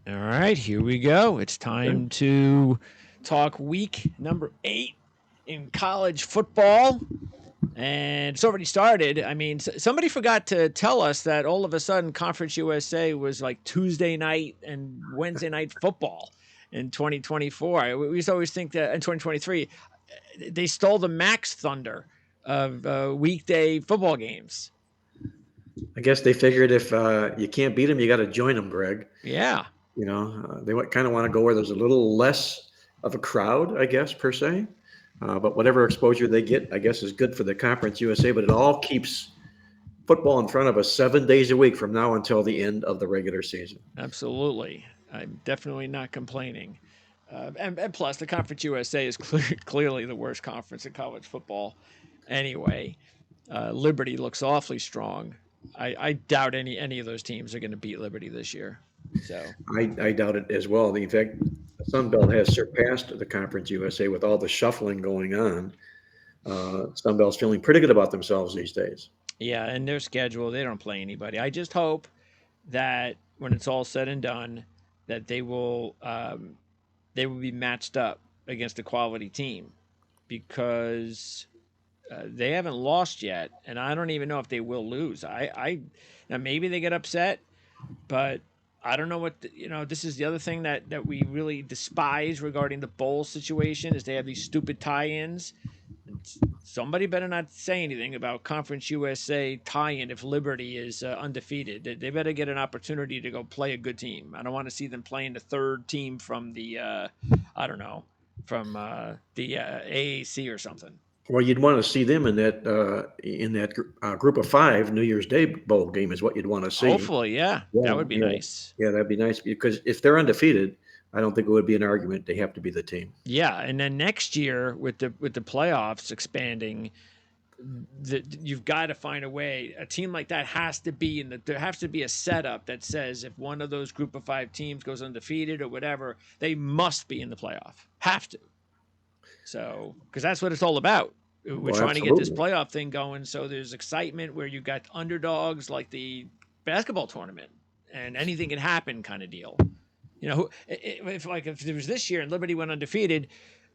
All right, here we go. It's Okay. time to talk week number 8 in college football. And it's already started. I mean, somebody forgot to tell us that all of a sudden Conference USA was like Tuesday night and Wednesday night football in 2024. We used to always think that in 2023, they stole the Max Thunder of weekday football games. I guess they figured if you can't beat them, you got to join them, Greg. Yeah. They kind of want to go where there's a little less of a crowd, I guess, per se. But whatever exposure they get, I guess, is good for the Conference USA. But it all keeps football in front of us 7 days a week from now until the end of the regular season. Absolutely. I'm definitely not complaining. And plus, the Conference USA is clearly the worst conference in college football anyway. Liberty looks awfully strong. I doubt any of those teams are going to beat Liberty this year. So, I doubt it as well. In fact, the Sun Belt has surpassed the Conference USA with all the shuffling going on. Sun Belt's feeling pretty good about themselves these days. yeah, and their schedule, they don't play anybody. I just hope that when it's all said and done, that they will be matched up against a quality team because they haven't lost yet, and I don't even know if they will lose. Now maybe they get upset, but I don't know what This is the other thing that we really despise regarding the bowl situation is they have these stupid tie-ins. Somebody better not say anything about Conference USA tie-in if Liberty is undefeated. They better get an opportunity to go play a good team. I don't want to see them playing the third team from the I don't know from the AAC or something. Well, you'd want to see them in that group of five New Year's Day bowl game is what you'd want to see. Hopefully, yeah, that Yeah, would be yeah, nice. yeah. That'd be nice because if they're undefeated, I don't think it would be an argument. They have to be the team. Yeah, and then next year with the playoffs expanding, you've got to find a way. A team like that has to be in the. There has to be a setup that says if one of those group of 5 teams goes undefeated or whatever, they must be in the playoff. Have to. So because that's what it's all about. We're Well, trying to get this absolutely. playoff thing going, so there's excitement where you've got underdogs like the basketball tournament, and anything can happen kind of deal. If there was this year and Liberty went undefeated,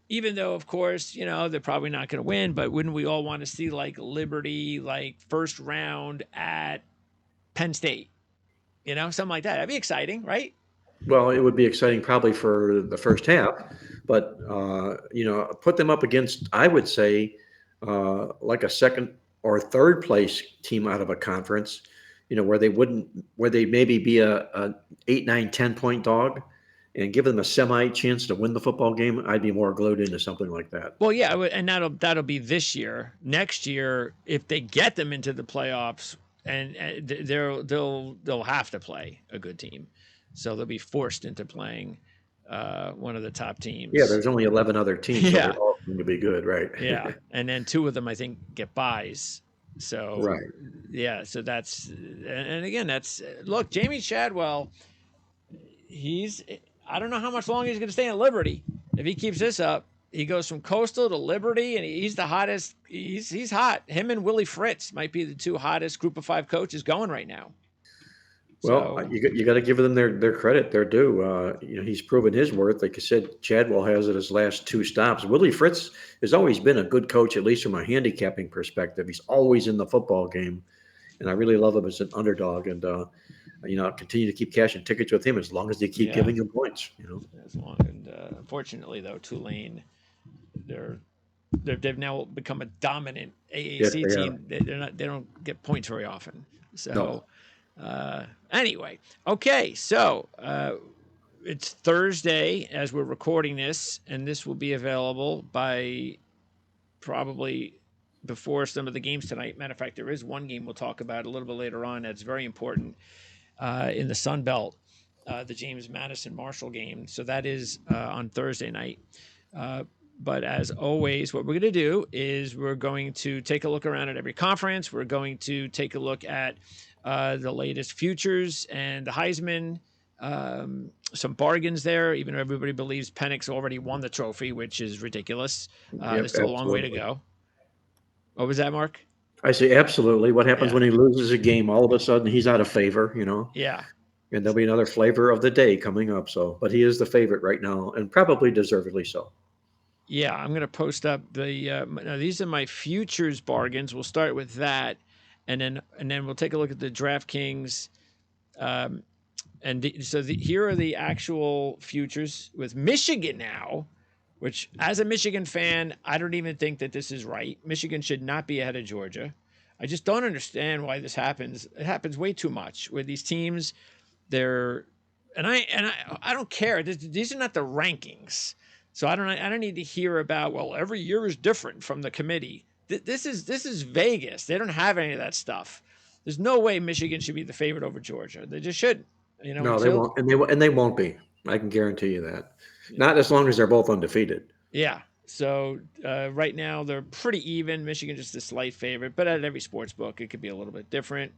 even though of course they're probably not going to win, but wouldn't we all want to see like Liberty like first round at Penn State, something like that? That'd be exciting, right? Well, it would be exciting probably for the first half, but put them up against, I would say, like a second or third place team out of a conference, where they maybe be a 8, 9, 10 point dog, and give them a semi chance to win the football game. I'd be more glued into something like that. Well, yeah, and that'll be this year. Next year, if they get them into the playoffs, and they'll have to play a good team, so they'll be forced into playing one of the top Yeah, teams. there's only 11 other teams, so they're Yeah, all going to be good, right? yeah, and then 2 of them I think get buys. So Right. yeah, so and again that's look, Jamie Chadwell. He's I don't know how much longer he's going to stay in Liberty. If he keeps this up, he goes from Coastal to Liberty, and he's the hottest. He's hot. Him and Willie Fritz might be the 2 hottest Group of 5 coaches going right now. Well, So you got to give them their credit, their due. He's proven his worth. Like I said, Chadwell has it his last 2 stops. Willie Fritz has always been a good coach, at least from a handicapping perspective. He's always in the football game, and I really love him as an underdog. And I'll continue to keep cashing tickets with him as long as they keep yeah, giving him points. as long and unfortunately though Tulane, they're, they've now become a dominant Yes, AAC they are. team. They don't get points very often. No, So anyway, okay, so it's Thursday as we're recording this, and this will be available by probably before some of the games tonight. Matter of fact, there is one game we'll talk about a little bit later on that's very important in the Sun Belt, the James Madison Marshall game. So that is on Thursday night. But as always, what we're going to do is we're going to take a look around at every conference. We're going to take a look at the latest futures and the Heisman. Some bargains there, even though everybody believes Penix already won the trophy, which is ridiculous. There's yep, still a long way to absolutely. go. What was that, Mark? I say absolutely. What happens Yeah. when he loses a game? All of a sudden, he's out of favor. Yeah. And there'll be another flavor of the day coming up. So, but he is the favorite right now, and probably deservedly so. Yeah, I'm going to post up the. Now these are my futures bargains. We'll start with that, and then we'll take a look at the DraftKings. Um, here are the actual futures with Michigan now, which as a Michigan fan, I don't even think that this is right. Michigan should not be ahead of Georgia. I just don't understand why this happens. It happens way too much with these teams. They're and I don't care. These are not the rankings, so I don't need to hear about, well, every year is different from the committee. This is Vegas. They don't have any of that stuff. There's no way Michigan should be the favorite over Georgia. They just shouldn't. No, they Until won't, and they won't be. I can guarantee you that. yeah. Not as long as they're both undefeated. Yeah. So right now they're pretty even. Michigan just a slight favorite, but at every sports book it could be a little bit different.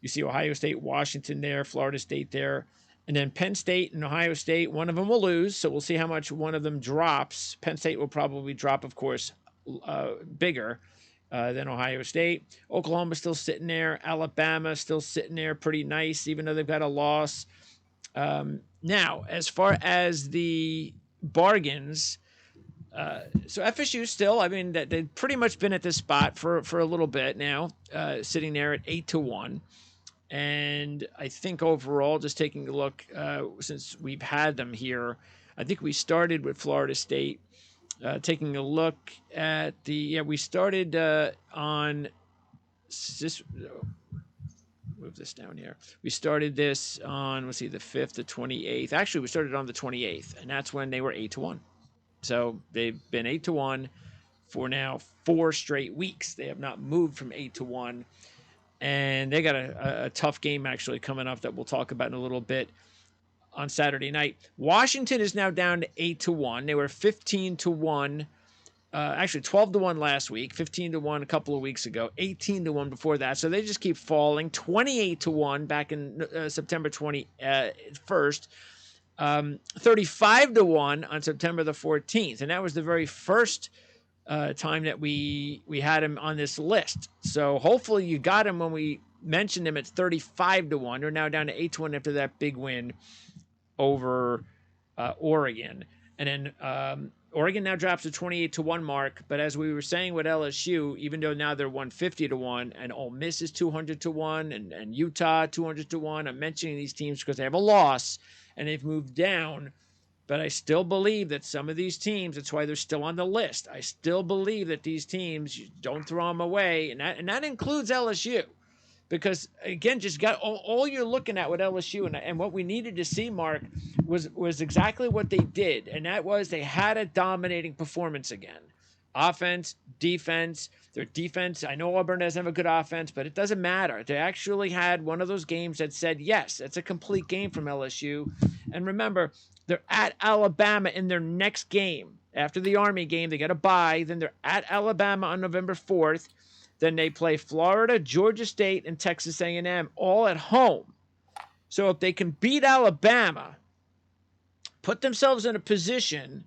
You see Ohio State, Washington there, Florida State there, and then Penn State and Ohio State. One of them will lose, so we'll see how much one of them drops. Penn State will probably drop, of course, bigger than Ohio State. Oklahoma's still sitting there. Alabama still sitting there, pretty nice, even though they've got a loss. Now, as far as the bargains, so FSU still, I mean, that they've pretty much been at this spot for a little bit now, sitting there at 8-1. And I think overall, just taking a look, since we've had them here, I think we started with Florida State. Taking a look at we started on this. Move this down here. We started this on, let's see, the 5th, the 28th. Actually, we started on the 28th, and that's when they were 8-1. So they've been 8-1 for now 4 straight weeks. They have not moved from 8-1, and they got a tough game actually coming up that we'll talk about in a little bit on Saturday night. Washington is now down to 8-1. They were 15-1. Actually 12-1 last week, 15-1 a couple of weeks ago, 18-1 before that. So they just keep falling. 28-1 back in September 21st. 35-1 on September the 14th, and that was the very first time that we had him on this list. So hopefully you got him when we mentioned him at 35-1. They're now down to 8-1 after that big win over Oregon, and then Oregon now drops to 28-1 mark. But as we were saying with LSU, even though now they're 150-1, and Ole Miss is 200-1, and Utah 200-1, I'm mentioning these teams because they have a loss and they've moved down. But I still believe that some of these teams, that's why they're still on the list. I still believe that these teams, you don't throw them away, and that includes LSU. Because again, just got all you're looking at with LSU, and what we needed to see, Mark, was exactly what they did, and that was they had a dominating performance again. Offense, defense. Their defense, I know Auburn doesn't have a good offense, but it doesn't matter. They actually had one of those games that said, yes, it's a complete game from LSU. And remember, they're at Alabama in their next game. After the Army game, they got a bye. Then they're at Alabama on November 4th. Then they play Florida, Georgia State, and Texas A&M all at home. So if they can beat Alabama, put themselves in a position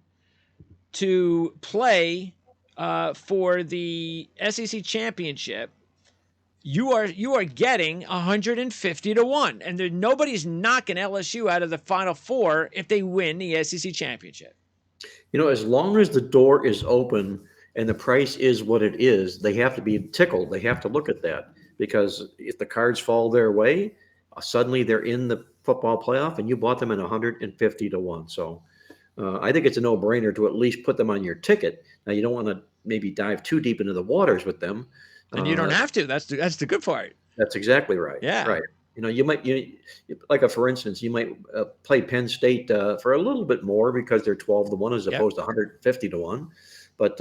to play for the SEC championship, you are getting 150-1, and nobody's knocking LSU out of the Final Four if they win the SEC championship. As long as the door is open and the price is what it is, they have to be tickled. They have to look at that, because if the cards fall their way, suddenly they're in the football playoff, and you bought them at 150-1. So I think it's a no-brainer to at least put them on your ticket. Now, you don't want to maybe dive too deep into the waters with them. And you don't have to. That's the good part. That's exactly right. Yeah. Right. You might, for instance, you might play Penn State for a little bit more because they're 12-1 as opposed to 150-1. But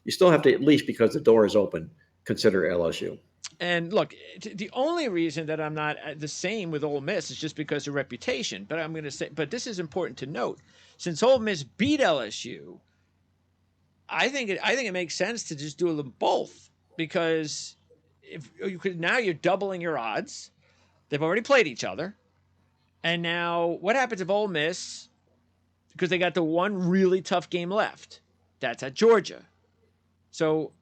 you still have to, at least because the door is open, consider LSU. And look, the only reason that I'm not the same with Ole Miss is just because of reputation. But I'm going to say, but this is important to note. Since Ole Miss beat LSU, I think it makes sense to just do them both, because if you could, now you're doubling your odds. They've already played each other, and now what happens if Ole Miss, because they got the one really tough game left, that's at Georgia. So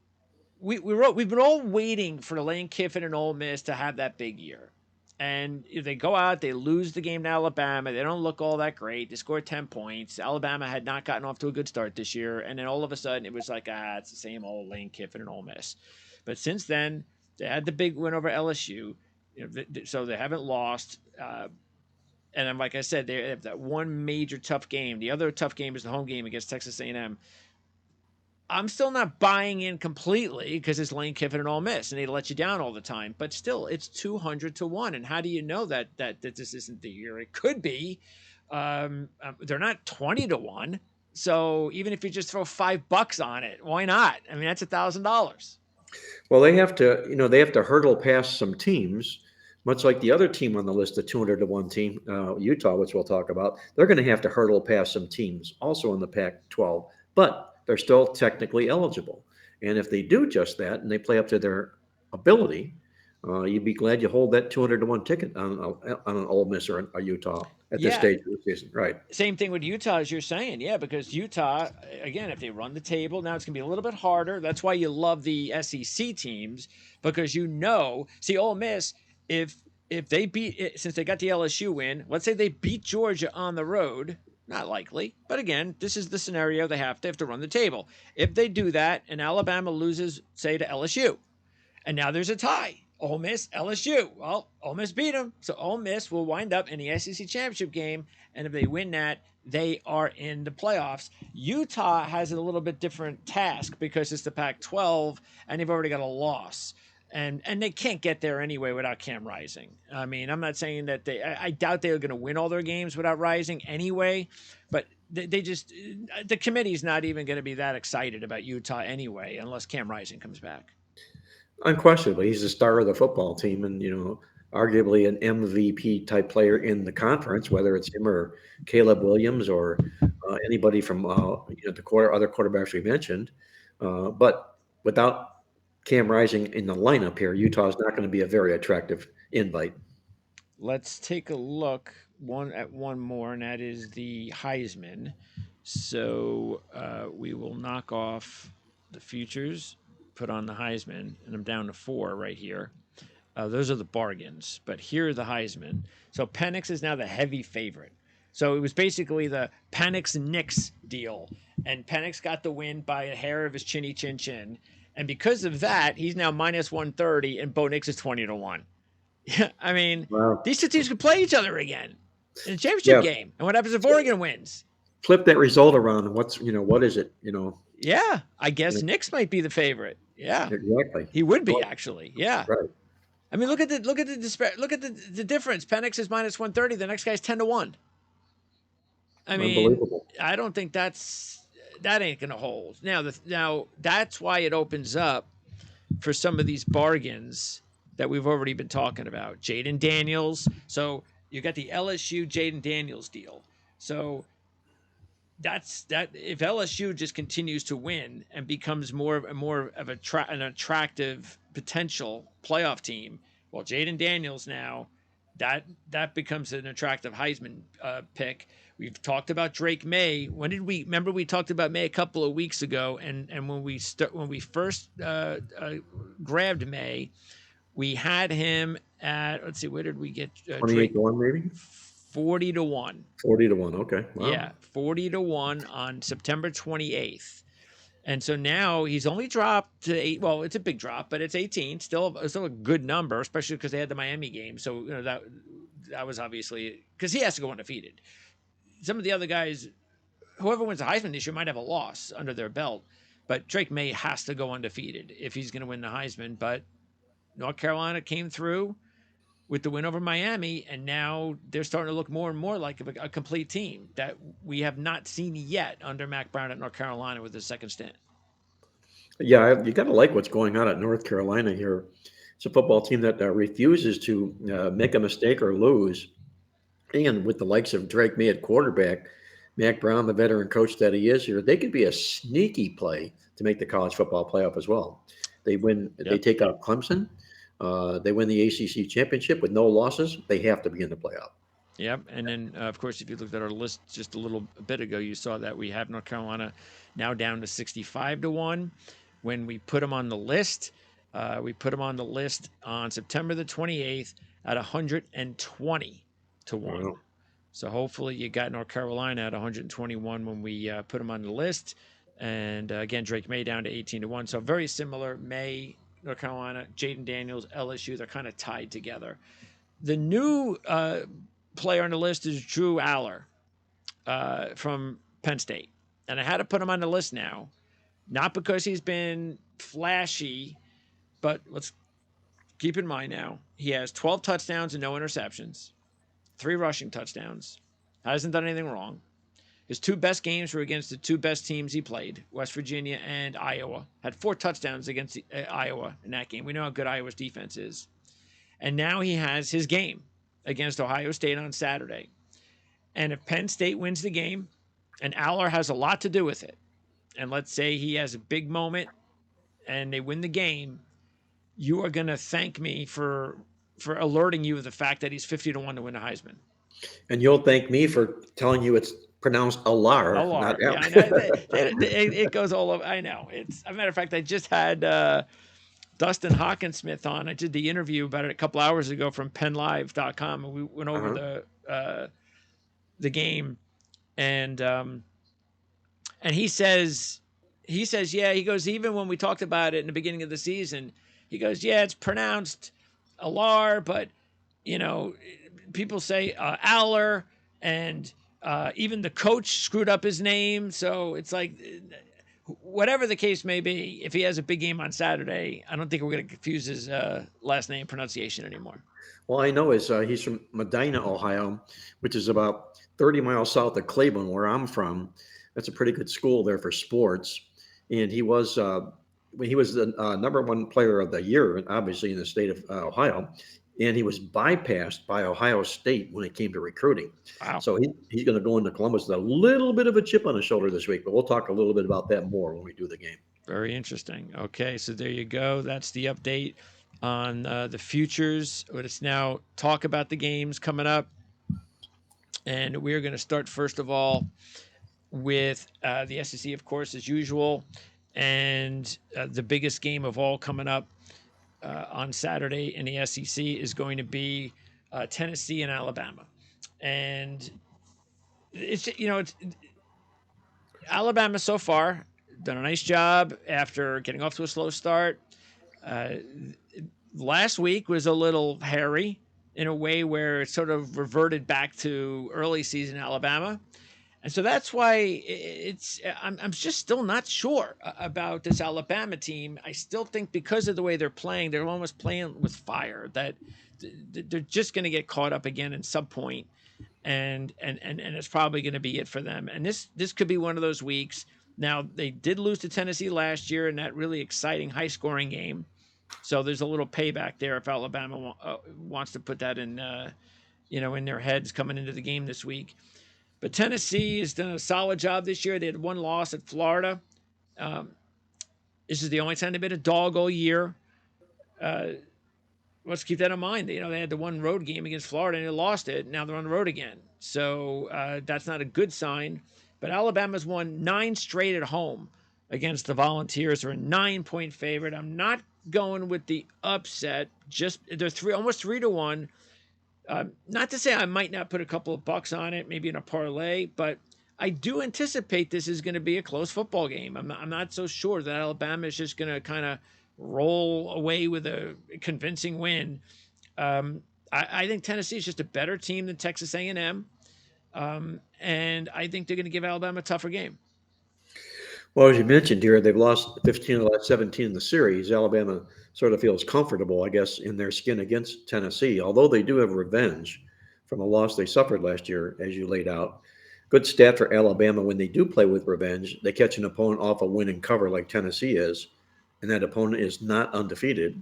we've been all waiting for Lane Kiffin and Ole Miss to have that big year. And if they go out, they lose the game to Alabama. They don't look all that great. They score 10 points. Alabama had not gotten off to a good start this year. And then all of a sudden, it was like, it's the same old Lane Kiffin and Ole Miss. But since then, they had the big win over LSU. So they haven't lost. And then, like I said, they have that one major tough game. The other tough game is the home game against Texas A&M. I'm still not buying in completely because it's Lane Kiffin and Ole Miss, and they let you down all the time. But still, it's 200 to 1. And how do you know that this isn't the year? It could be. They're not 20 to 1. So even if you just throw $5 on it, why not? I mean, that's $1,000. Well, they have to hurdle past some teams, much like the other team on the list, the 200 to 1 team, Utah, which we'll talk about. They're going to have to hurdle past some teams also in the Pac-12, but they're still technically eligible. And if they do just that and they play up to their ability, you'd be glad you hold that 200 to 1 ticket on an Ole Miss or a Utah at this Yeah, stage of the season, right? same thing with Utah as you're saying, yeah, because Utah, again, if they run the table, now it's going to be a little bit harder. That's why you love the SEC teams because see, Ole Miss, if they beat it, since they got the LSU win, let's say they beat Georgia on the road, not likely, but again, this is the scenario they have to run the table. If they do that and Alabama loses, say to LSU, and now there's a tie. Ole Miss, LSU. Well, Ole Miss beat them. So Ole Miss will wind up in the SEC championship game. And if they win that, they are in the playoffs. Utah has a little bit different task because it's the Pac 12 and they've already got a loss. And they can't get there anyway without Cam Rising. I mean, I'm not saying that I doubt they're going to win all their games without Rising anyway, but they just, the committee's not even going to be that excited about Utah anyway, unless Cam Rising comes back. Unquestionably, he's the star of the football team, and arguably an MVP type player in the conference. Whether it's him or Caleb Williams or anybody from the other quarterbacks we mentioned, but without Cam Rising in the lineup here, Utah is not going to be a very attractive invite. Let's take a look at one more, and that is the Heisman. So we will knock off the futures, put on the Heisman, and I'm down to 4 right here. Those are the bargains, but here are the Heisman. So Penix is now the heavy favorite. So it was basically the Penix Nix deal, and Penix got the win by a hair of his chinny chin chin, and because of that, he's now minus 130, and Bo Nix is 20 to 1. Yeah, I mean, Wow. these two teams could play each other again in a championship Yeah. game. And what happens if Oregon wins? Flip that result around. What is it? Yeah, I guess Knicks might be the favorite. Yeah, Exactly. he would be Well, actually. Yeah, right. I mean, look at the difference. Penix is minus 130. The next guy's 10 to 1. I mean, Unbelievable. I don't think that ain't gonna hold. Now that's why it opens up for some of these bargains that we've already been talking about. Jaden Daniels. So you got the LSU Jaden Daniels deal. So that if LSU just continues to win and becomes more of an attractive potential playoff team, well, Jaden Daniels now that becomes an attractive Heisman pick. We've talked about Drake May. When did we remember we talked about May a couple of weeks ago? And when we first grabbed May, we had him at, let's see, where did we get 28 Drake? to 1, maybe 40 to 1. 40 to 1. Okay. Wow. Yeah, 40 to 1 on September 28th. And so now he's only dropped to 8. Well, it's a big drop, but it's 18. Still a good number, especially because they had the Miami game. So that was obviously because he has to go undefeated. Some of the other guys, whoever wins the Heisman this year, might have a loss under their belt, but Drake May has to go undefeated if he's going to win the Heisman. But North Carolina came through with the win over Miami, and now they're starting to look more and more like a complete team that we have not seen yet under Mac Brown at North Carolina with his second stint. Yeah, you got to like what's going on at North Carolina here. It's a football team that refuses to make a mistake or lose. And with the likes of Drake May at quarterback, Mac Brown, the veteran coach that he is here, they could be a sneaky play to make the college football playoff as well. They win, they Yep. take out Clemson. They win the ACC championship with no losses. They have to be in the playoff. Yep. And then, of course, if you looked at our list just a little bit ago, you saw that we have North Carolina now down to 65 to 1. When we put them on the list, we put them on the list on September the 28th at 120 to 1. Wow. So hopefully you got North Carolina at 121 when we put them on the list. And again, Drake May down to 18 to 1. So very similar. May, North Carolina, Jaden Daniels, LSU, they're kind of tied together. The new player on the list is Drew Aller from Penn State. And I had to put him on the list now, not because he's been flashy, but let's keep in mind now he has 12 touchdowns and no interceptions, 3 rushing touchdowns, hasn't done anything wrong. His 2 best games were against the 2 best teams he played, West Virginia and Iowa. Had 4 touchdowns against Iowa in that game. We know how good Iowa's defense is. And now he has his game against Ohio State on Saturday. And if Penn State wins the game, and Aller has a lot to do with it, and let's say he has a big moment and they win the game, you are going to thank me for alerting you of the fact that he's 50 to 1 to win the Heisman. And you'll thank me for telling you it's pronounced Alar, not Alar, Al. yeah, I know. It goes all over. I know. It's a matter of fact. I just had Dustin Hockensmith on. I did the interview about it a couple hours ago from PennLive.com, and we went over Uh-huh. the game, and and he says, yeah, he goes, even when we talked about it in the beginning of the season, he goes, yeah, it's pronounced Alar, but you know, people say Aller, and even the coach screwed up his name. So it's like, whatever the case may be, if he has a big game on Saturday, I don't think we're going to confuse his last name pronunciation anymore. Well, I know is he's from Medina, Ohio, which is about 30 miles south of Cleveland, where I'm from. That's a pretty good school there for sports. And he was the number one player of the year, obviously in the state of Ohio, and he was bypassed by Ohio State when it came to recruiting. Wow. So he's going to go into Columbus with a little bit of a chip on his shoulder this week, but we'll talk a little bit about that more when we do the game. Very interesting. Okay, so there you go. That's the update on the futures. Let's now talk about the games coming up. And we're going to start, first of all, with the SEC, of course, as usual. And the biggest game of all coming up on Saturday in the SEC is going to be Tennessee and Alabama. And it's Alabama so far done a nice job after getting off to a slow start. Uh, Last week was a little hairy in a way where it sort of reverted back to early season Alabama. And so that's why I'm just still not sure about this Alabama team. I still think because of the way they're playing, they're almost playing with fire, that they're just going to get caught up again at some point, and it's probably going to be it for them. And this could be one of those weeks. Now they did lose to Tennessee last year in that really exciting high scoring game, so there's a little payback there if Alabama wants to put that in their heads coming into the game this week. But Tennessee has done a solid job this year. They had one loss at Florida. Um, this is the only time they've been a dog all year. Uh, let's keep that in mind. They had the one road game against Florida and they lost it. Now they're on the road again. So that's not a good sign. But Alabama's won 9 straight at home against the Volunteers. They're a 9-point favorite. I'm not going with the upset. Just they're almost 3 to 1. Not to say I might not put a couple of bucks on it, maybe in a parlay, but I do anticipate this is going to be a close football game. I'm not so sure that Alabama is just going to kind of roll away with a convincing win. I think Tennessee is just a better team than Texas A&M, and I think they're going to give Alabama a tougher game. Well, as you mentioned here, they've lost 15 of the last 17 in the series. Alabama sort of feels comfortable, I guess, in their skin against Tennessee, although they do have revenge from a loss they suffered last year, as you laid out. Good stat for Alabama when they do play with revenge. They catch an opponent off a win and cover like Tennessee is, and that opponent is not undefeated.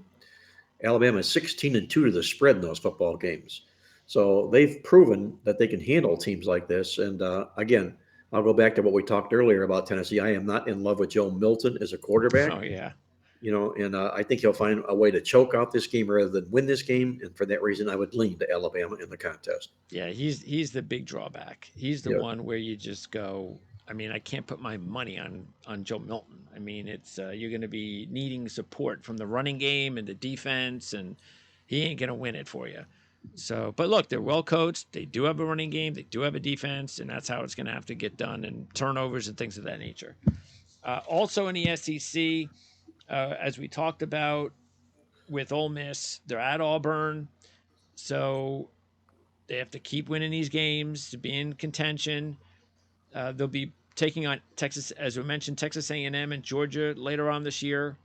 Alabama is 16-2 to the spread in those football games. So they've proven that they can handle teams like this. And again, I'll go back to what we talked earlier about Tennessee. I am not in love with Joe Milton as a Oh quarterback, yeah, and I think he'll find a way to choke out this game rather than win this game. And for that reason, I would lean to Alabama in the contest. yeah, he's the big drawback. He's the Yeah. one where you just go. I mean, I can't put my money on Joe Milton. I mean, it's you're going to be needing support from the running game and the defense, and he ain't going to win it for you. So, but look, they're well coached. They do have a running game. They do have a defense, and that's how it's going to have to get done, and turnovers and things of that nature. Also in the SEC, as we talked about with Ole Miss, they're at Auburn, so they have to keep winning these games to be in contention. They'll be taking on Texas, as we mentioned, Texas A&M and Georgia later on this year.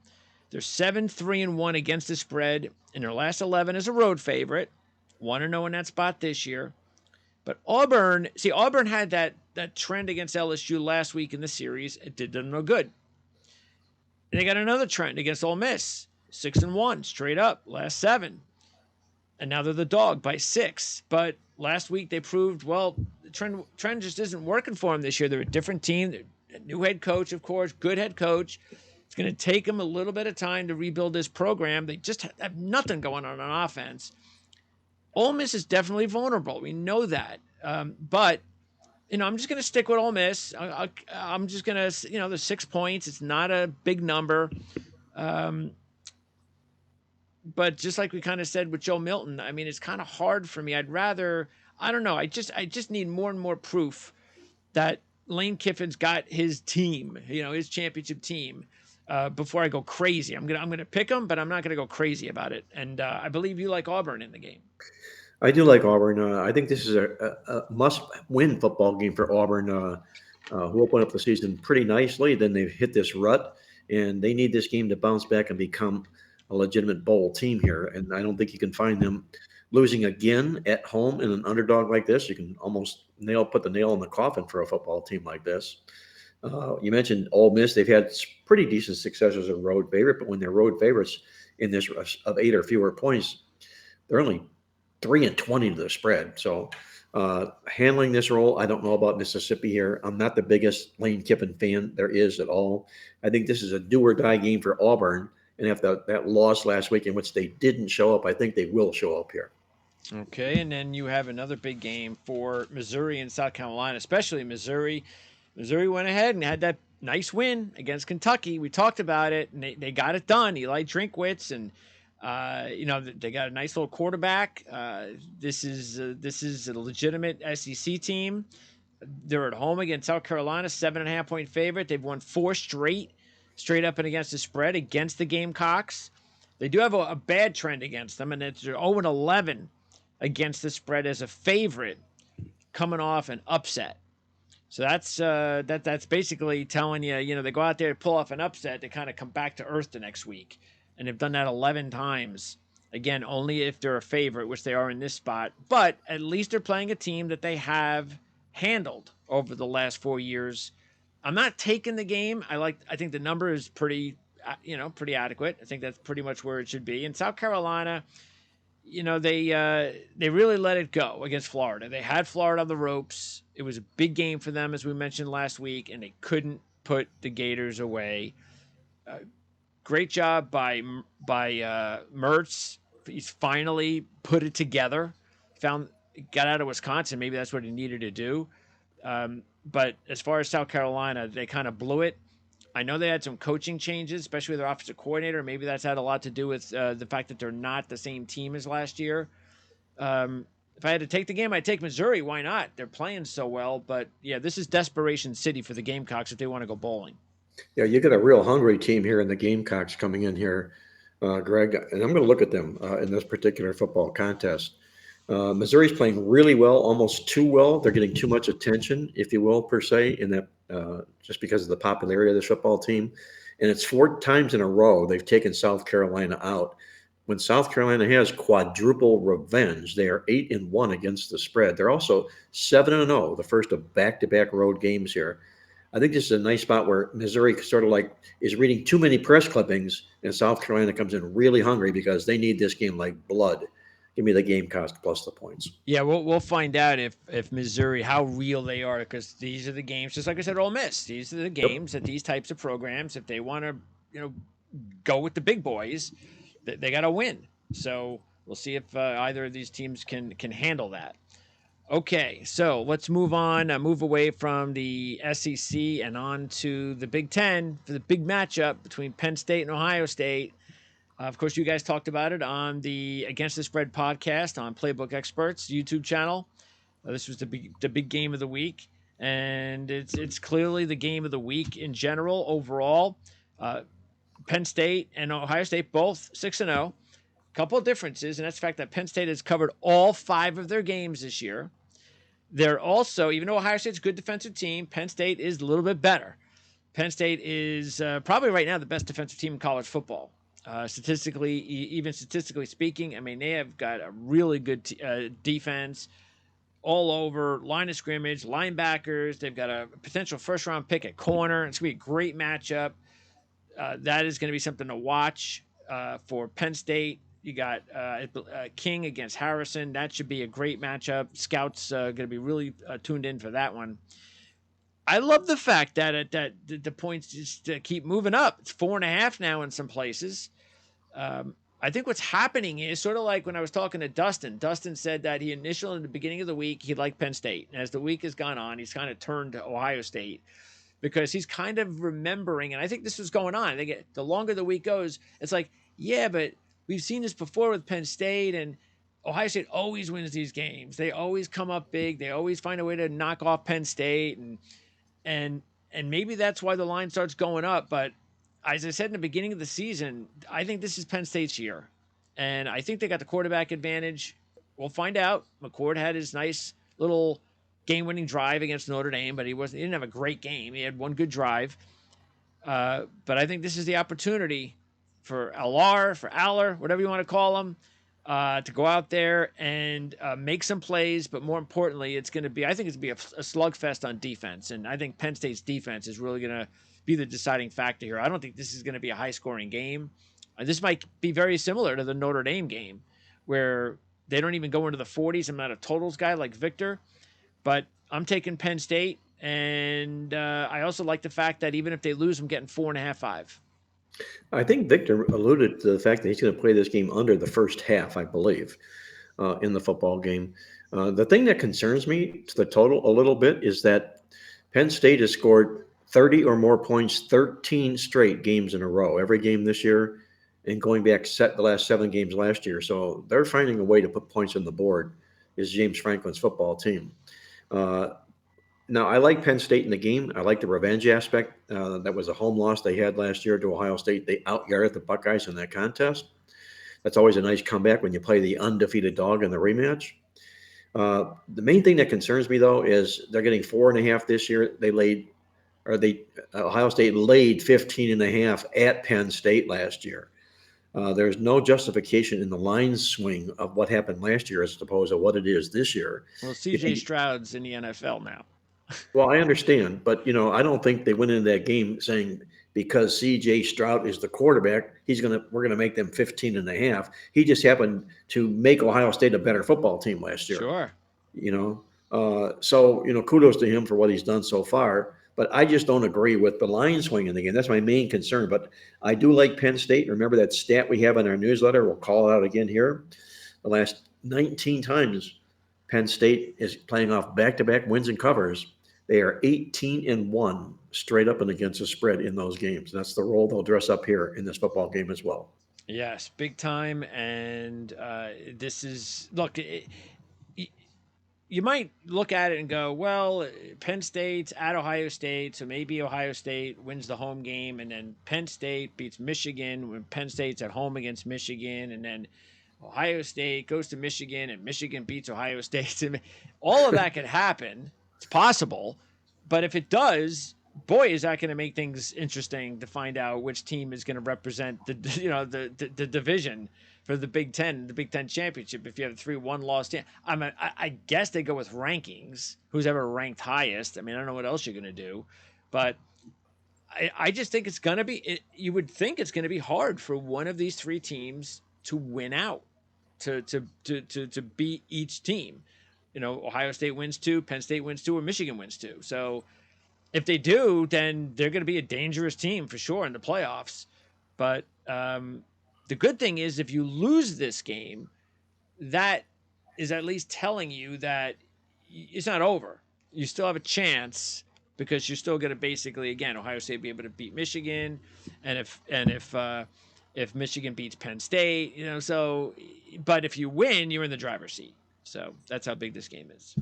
They're 7-3-1 against the spread in their last 11 as a road favorite. Want to know in that spot this year. But Auburn, see, Auburn had that trend against LSU last week in the series. It did them no good. And they got another trend against Ole Miss, 6-1 straight up last 7, and now they're the dog by 6. But last week they proved well the trend just isn't working for them this year. They're a different team. They're a new head coach, of course, good head coach. It's going to take them a little bit of time to rebuild this program. They just have nothing going on offense. Ole Miss is definitely vulnerable. We know that. But I'm just going to stick with Ole Miss. I'm just going to, there's 6 points. It's not a big number. But just like we kind of said with Joe Milton, I mean, it's kind of hard for me. I don't know. I just need more and more proof that Lane Kiffin's got his team, his championship team, before I go crazy. I'm gonna pick him, but I'm not gonna go crazy about it. And I believe you like Auburn in the game. I do like Auburn. I think this is a must-win football game for Auburn, who opened up the season pretty nicely. Then they've hit this rut, and they need this game to bounce back and become a legitimate bowl team here. And I don't think you can find them losing again at home in an underdog like this. You can almost put the nail in the coffin for a football team like this. You mentioned Ole Miss; they've had pretty decent success as a road favorite, but when they're road favorites in this of 8 or fewer points, they're only 3-20 to the spread. So handling this role, I don't know about Mississippi here. I'm not the biggest Lane Kiffin fan there is at all. I think this is a do or die game for Auburn. And after that loss last week in which they didn't show up, I think they will show up here. Okay, and then you have another big game for Missouri and South Carolina, especially Missouri. Missouri went ahead and had that nice win against Kentucky. We talked about it, and they got it done. Eli Drinkwitz, and they got a nice little quarterback. This is a legitimate SEC team. They're at home against South Carolina, 7.5-point favorite. They've won 4 straight up and against the spread against the Gamecocks. They do have a bad trend against them, and it's 0-11 against the spread as a favorite, coming off an upset. So that's basically telling you, they go out there to pull off an upset, they kind of come back to earth the next week, and they've done that 11 times. Again, only if they're a favorite, which they are in this spot. But at least they're playing a team that they have handled over the last 4 years. I'm not taking the game. I think the number is pretty adequate. I think that's pretty much where it should be. In South Carolina, they really let it go against Florida. They had Florida on the ropes. It was a big game for them, as we mentioned last week, and they couldn't put the Gators away. Great job by Mertz. He's finally put it together. Got out of Wisconsin. Maybe that's what he needed to do. But as far as South Carolina, they kind of blew it. I know they had some coaching changes, especially with their offensive coordinator. Maybe that's had a lot to do with the fact that they're not the same team as last year. If I had to take the game, I'd take Missouri. Why not? They're playing so well. But, yeah, this is desperation city for the Gamecocks if they want to go bowling. Yeah, you got a real hungry team here in the Gamecocks coming in here, Greg. And I'm going to look at them in this particular football contest. Missouri's playing really well, almost too well. They're getting too much attention, if you will, per se, in that just because of the popularity of this football team. And it's 4 times in a row they've taken South Carolina out. When South Carolina has quadruple revenge, they are 8-1 against the spread. They're also 7-0, the first of back-to-back road games here. I think this is a nice spot where Missouri sort of like is reading too many press clippings, and South Carolina comes in really hungry because they need this game like blood. Give me the Gamecocks plus the points. Yeah, we'll find out if Missouri, how real they are, because these are the games, just like I said, Ole Miss. These are the games that these types of programs, if they want to, go with the big boys, they got to win. So we'll see if either of these teams can handle that. Okay, so let's move on, move away from the SEC and on to the Big Ten for the big matchup between Penn State and Ohio State. Of course, you guys talked about it on the Against the Spread podcast on Playbook Experts YouTube channel. This was the big game of the week, and it's clearly the game of the week in general overall. Uh, Penn State and Ohio State both 6-0. Couple of differences, and that's the fact that Penn State has covered all 5 of their games this year. They're also, even though Ohio State's a good defensive team, Penn State is a little bit better. Penn State is probably right now the best defensive team in college football. Statistically, even statistically speaking, I mean, they have got a really good defense all over line of scrimmage, linebackers. They've got a potential first round pick at corner. It's going to be a great matchup. That is going to be something to watch for Penn State. You got King against Harrison. That should be a great matchup. Scouts going to be really tuned in for that one. I love the fact that the points just keep moving up. It's 4.5 now in some places. I think what's happening is sort of like when I was talking to Dustin. Dustin said that he initially, in the beginning of the week, he liked Penn State. And as the week has gone on, he's kind of turned to Ohio State because he's kind of remembering. And I think this was going on. I think the longer the week goes, it's like, yeah, but we've seen this before with Penn State, and Ohio State always wins these games. They always come up big. They always find a way to knock off Penn State. And and maybe that's why the line starts going up. But as I said in the beginning of the season, I think this is Penn State's year, and I think they got the quarterback advantage. We'll find out. McCord had his nice little game-winning drive against Notre Dame, but he didn't have a great game. He had one good drive, but I think this is the opportunity for LR, for Aller, whatever you want to call him, to go out there and make some plays. But more importantly, I think it's going to be a slugfest on defense. And I think Penn State's defense is really going to be the deciding factor here. I don't think this is going to be a high scoring game. This might be very similar to the Notre Dame game where they don't even go into the 40s. I'm not a totals guy like Victor, but I'm taking Penn State. And I also like the fact that even if they lose, I'm getting 4.5, 5. I think Victor alluded to the fact that he's going to play this game under the first half, I believe, in the football game. The thing that concerns me to the total a little bit is that Penn State has scored 30 or more points 13 straight games in a row, every game this year, and going back the last 7 games last year. So they're finding a way to put points on the board, is James Franklin's football team. Uh, Now, I like Penn State in the game. I like the revenge aspect. That was a home loss they had last year to Ohio State. They out-yarded the Buckeyes in that contest. That's always a nice comeback when you play the undefeated dog in the rematch. The main thing that concerns me, though, is they're getting 4.5 this year. Ohio State laid 15.5 at Penn State last year. There's no justification in the line swing of what happened last year as opposed to what it is this year. Well, CJ Stroud's in the NFL now. Well, I understand, but I don't think they went into that game saying because C.J. Stroud is the quarterback, we're gonna make them 15.5. He just happened to make Ohio State a better football team last year. Sure. So kudos to him for what he's done so far. But I just don't agree with the line swing in the game. That's my main concern. But I do like Penn State. Remember that stat we have in our newsletter? We'll call it out again here. The last 19 times Penn State is playing off back-to-back wins and covers. They are 18-1 straight up and against the spread in those games. That's the role they'll dress up here in this football game as well. Yes, big time. And this is look. You might look at it and go, well, Penn State's at Ohio State, so maybe Ohio State wins the home game, and then Penn State beats Michigan when Penn State's at home against Michigan, and then Ohio State goes to Michigan and Michigan beats Ohio State. All of that could happen. It's possible. But if it does, boy, is that going to make things interesting to find out which team is going to represent the division for the Big Ten championship. If you have a 3-1 loss team, I guess they go with rankings. Who's ever ranked highest? I mean, I don't know what else you're going to do, but I just think it's going to be. You would think it's going to be hard for one of these 3 teams to win out, to beat each team. Ohio State wins 2, Penn State wins 2, or Michigan wins 2. So if they do, then they're going to be a dangerous team for sure in the playoffs. But the good thing is if you lose this game, that is at least telling you that it's not over. You still have a chance because you're still going to basically, again, Ohio State be able to beat Michigan. And if if Michigan beats Penn State, so but if you win, you're in the driver's seat. So that's how big this game is.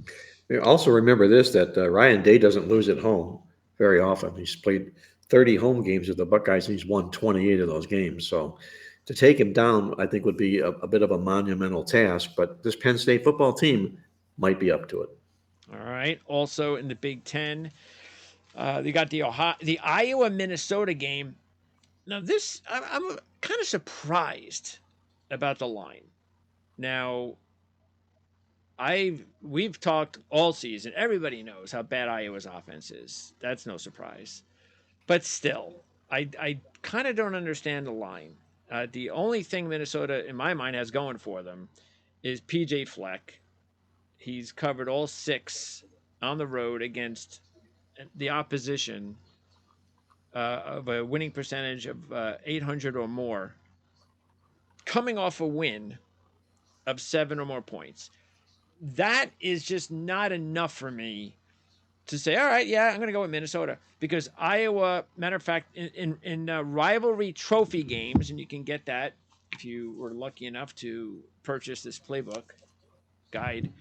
Also remember this, that Ryan Day doesn't lose at home very often. He's played 30 home games with the Buckeyes, and he's won 28 of those games. So to take him down, I think would be a bit of a monumental task. But this Penn State football team might be up to it. All right. Also in the Big Ten, you got the Iowa Minnesota game. Now this, I'm kind of surprised about the line. Now we've talked all season. Everybody knows how bad Iowa's offense is. That's no surprise. But still, I kind of don't understand the line. The only thing Minnesota, in my mind, has going for them is PJ Fleck. He's covered all six on the road against the opposition of a winning percentage of 800 or more, coming off a win of 7 or more points. That is just not enough for me to say, all right, yeah, I'm going to go with Minnesota because Iowa, matter of fact, in rivalry trophy games, and you can get that if you were lucky enough to purchase this playbook guide.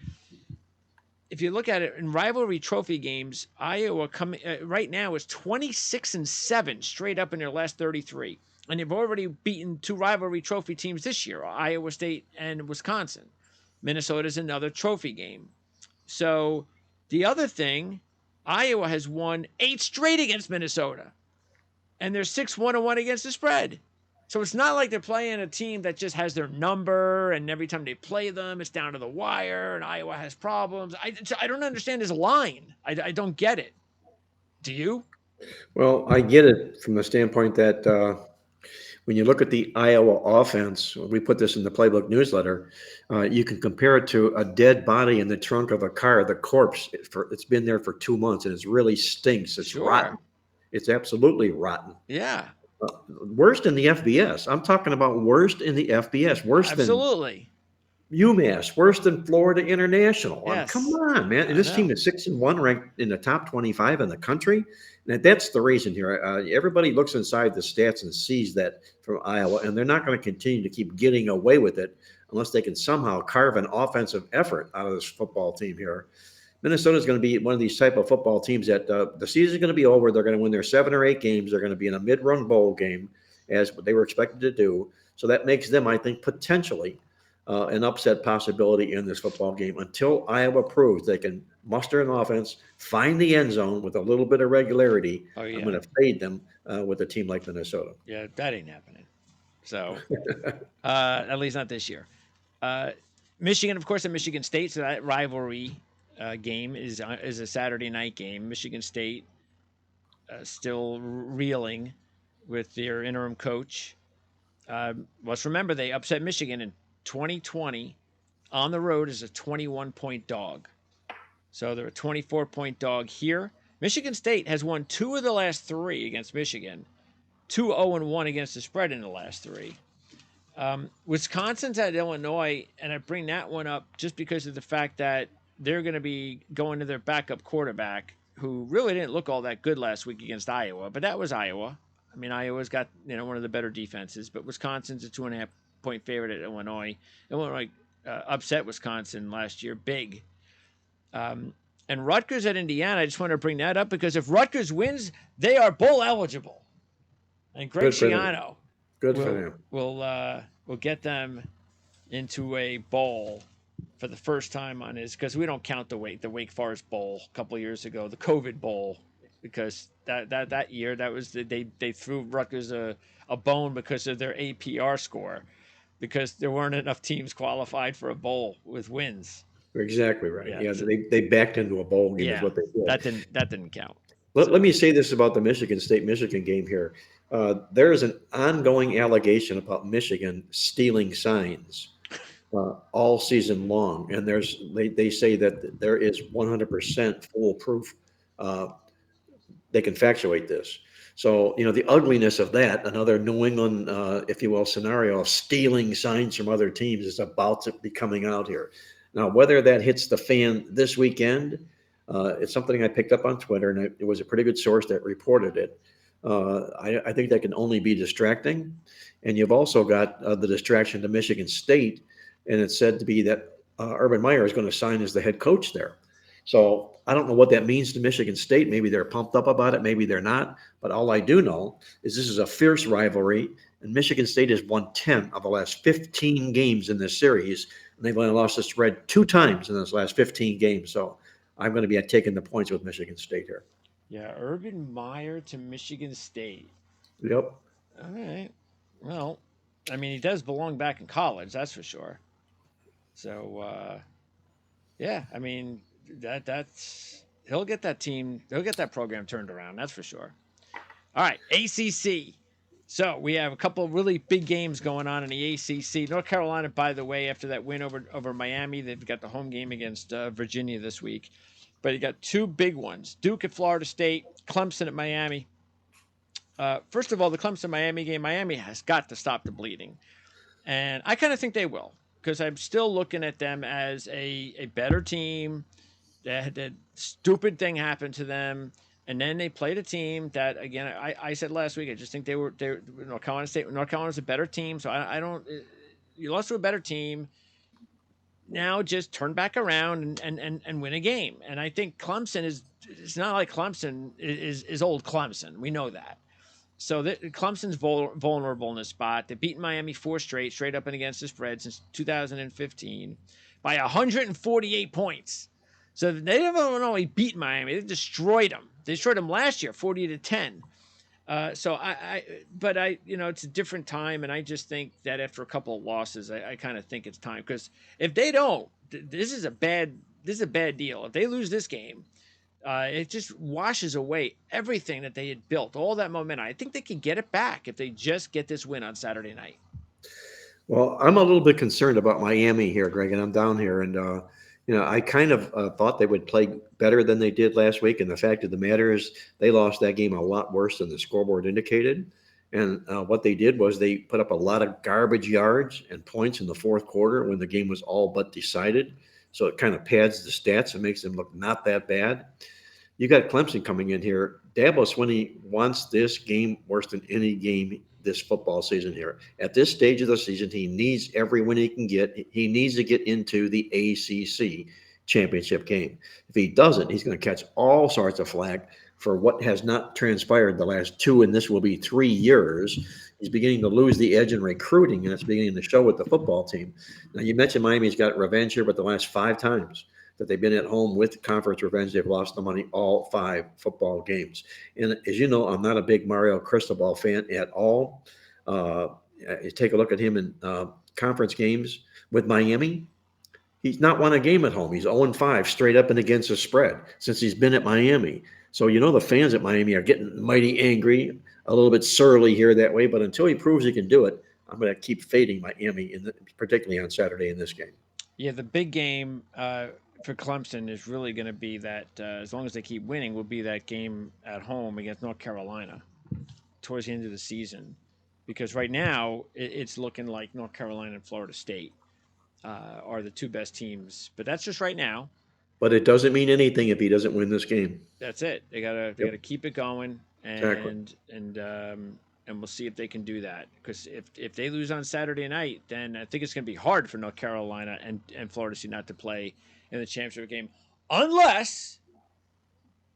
If you look at it in rivalry trophy games, Iowa coming right now is 26-7 straight up in their last 33, and they've already beaten two rivalry trophy teams this year, Iowa State and Wisconsin. Minnesota's another trophy game. So the other thing, Iowa has won 8 straight against Minnesota, and they're 6-1-1 against the spread. So it's not like they're playing a team that just has their number, and every time they play them, it's down to the wire, and Iowa has problems. I don't understand this line. I don't get it. Do you? Well, I get it from the standpoint that when you look at the Iowa offense, we put this in the playbook newsletter. You can compare it to a dead body in the trunk of a car, the corpse. It's been there for 2 months and it really stinks. It's rotten. Sure. It's absolutely rotten. Yeah. Worst in the FBS. I'm talking about worst in the FBS. Worse than Absolutely. UMass. Worse than Florida International. Come Yes. on, man. And I this team know. is 6-1, ranked in the top 25 in the country. And that's the reason here. Everybody looks inside the stats and sees that from Iowa, and they're not going to continue to keep getting away with it unless they can somehow carve an offensive effort out of this football team here. Minnesota is going to be one of these type of football teams that the season is going to be over. They're going to win their 7 or 8 games. They're going to be in a mid-run bowl game, as they were expected to do. So that makes them, I think, potentially an upset possibility in this football game until Iowa proves they can muster an offense, find the end zone with a little bit of regularity. Oh I'm yeah. going to fade them with a team like Minnesota. Yeah, that ain't happening. So at least not this year. Uh, Michigan, of course, at Michigan State. So that rivalry game is a Saturday night game. Michigan State still reeling with their interim coach. Let's remember they upset Michigan in 2020 on the road as a 21-point dog. So they're a 24-point dog here. Michigan State has won 2 of the last 3 against Michigan, 2-0-1 against the spread in the last 3. Wisconsin's at Illinois, and I bring that one up just because of the fact that they're going to be going to their backup quarterback, who really didn't look all that good last week against Iowa, but that was Iowa. I mean, Iowa's got one of the better defenses, but Wisconsin's a 2.5-point favorite at Illinois. Illinois upset Wisconsin last year, big. And Rutgers at Indiana, I just want to bring that up because if Rutgers wins, they are bowl eligible, and Greg Good for them. Schiano Good for will them. will get them into a bowl for the first time on his, because we don't count the Wake Forest Bowl a couple of years ago, the COVID Bowl, because that year that was they threw Rutgers a bone because of their APR score, because there weren't enough teams qualified for a bowl with wins. You're exactly right. Yeah, Yeah, so, they backed into a bowl game is yeah, what they did. that didn't count. Let So me say this about the Michigan State Michigan game here. There is an ongoing allegation about Michigan stealing signs all season long, and they say that there is 100% foolproof. Uh, they can factuate this. So the ugliness of that, another New England, if you will, scenario of stealing signs from other teams is about to be coming out here. Now, whether that hits the fan this weekend, it's something I picked up on Twitter, and it was a pretty good source that reported it. I think that can only be distracting. And you've also got the distraction to Michigan State, and it's said to be that Urban Meyer is going to sign as the head coach there. So I don't know what that means to Michigan State. Maybe they're pumped up about it, maybe they're not. But all I do know is this is a fierce rivalry, and Michigan State has won 10 of the last 15 games in this series, and they've only lost the spread 2 times in those last 15 games. So I'm going to be taking the points with Michigan State here. Yeah, Urban Meyer to Michigan State. Yep. All right. Well, I mean, he does belong back in college, that's for sure. So, yeah, I mean, that's he'll get that team, he'll get that program turned around, that's for sure. All right, ACC. So we have a couple really big games going on in the ACC. North Carolina, by the way, after that win over Miami, they've got the home game against Virginia this week. But you got two big ones: Duke at Florida State, Clemson at Miami. First of all, the Clemson Miami game, Miami has got to stop the bleeding, and I kind of think they will because I'm still looking at them as a better team. That stupid thing happened to them, and then they played a team that again I said last week I just think they were North Carolina State. North Carolina's a better team, so I don't. You lost to a better team. Now just turn back around and win a game. And I think Clemson is. It's not like Clemson is old Clemson. We know that. So Clemson's vulnerable in this spot. They've beaten Miami four straight up and against the spread since 2015 by 148 points. So they haven't only beat Miami; they destroyed them. They destroyed them last year, 40-10. But it's a different time, and I just think that after a couple of losses, I kind of think it's time because if they don't, this is a bad deal. If they lose this game, it just washes away everything that they had built, all that momentum. I think they can get it back if they just get this win on Saturday night. Well, I'm a little bit concerned about Miami here, Greg, and I'm down here, and I kind of thought they would play better than they did last week. And the fact of the matter is, they lost that game a lot worse than the scoreboard indicated. And what they did was they put up a lot of garbage yards and points in the fourth quarter when the game was all but decided. So it kind of pads the stats and makes them look not that bad. You got Clemson coming in here. Dabo Swinney wants this game worse than any game this football season here. At this stage of the season, he needs every win he can get. He needs to get into the ACC championship game. If he doesn't, he's going to catch all sorts of flack for what has not transpired the last 2, and this will be 3 years. He's beginning to lose the edge in recruiting, and it's beginning to show with the football team. Now, you mentioned Miami's got revenge here, but the last 5 times that they've been at home with conference revenge, they've lost the money all 5 football games. And as you know, I'm not a big Mario Cristobal fan at all. You take a look at him in conference games with Miami. He's not won a game at home. He's 0-5 straight up and against the spread since he's been at Miami. So the fans at Miami are getting mighty angry, a little bit surly here that way. But until he proves he can do it, I'm going to keep fading Miami, particularly on Saturday in this game. Yeah, the big game for Clemson is really going to be that as long as they keep winning, will be that game at home against North Carolina towards the end of the season, because right now it's looking like North Carolina and Florida State are the two best teams, but that's just right now. But it doesn't mean anything if he doesn't win this game. That's it. They gotta Yep, keep it going, exactly. and we'll see if they can do that. Because if they lose on Saturday night, then I think it's gonna be hard for North Carolina and Florida State not to play in the championship game, unless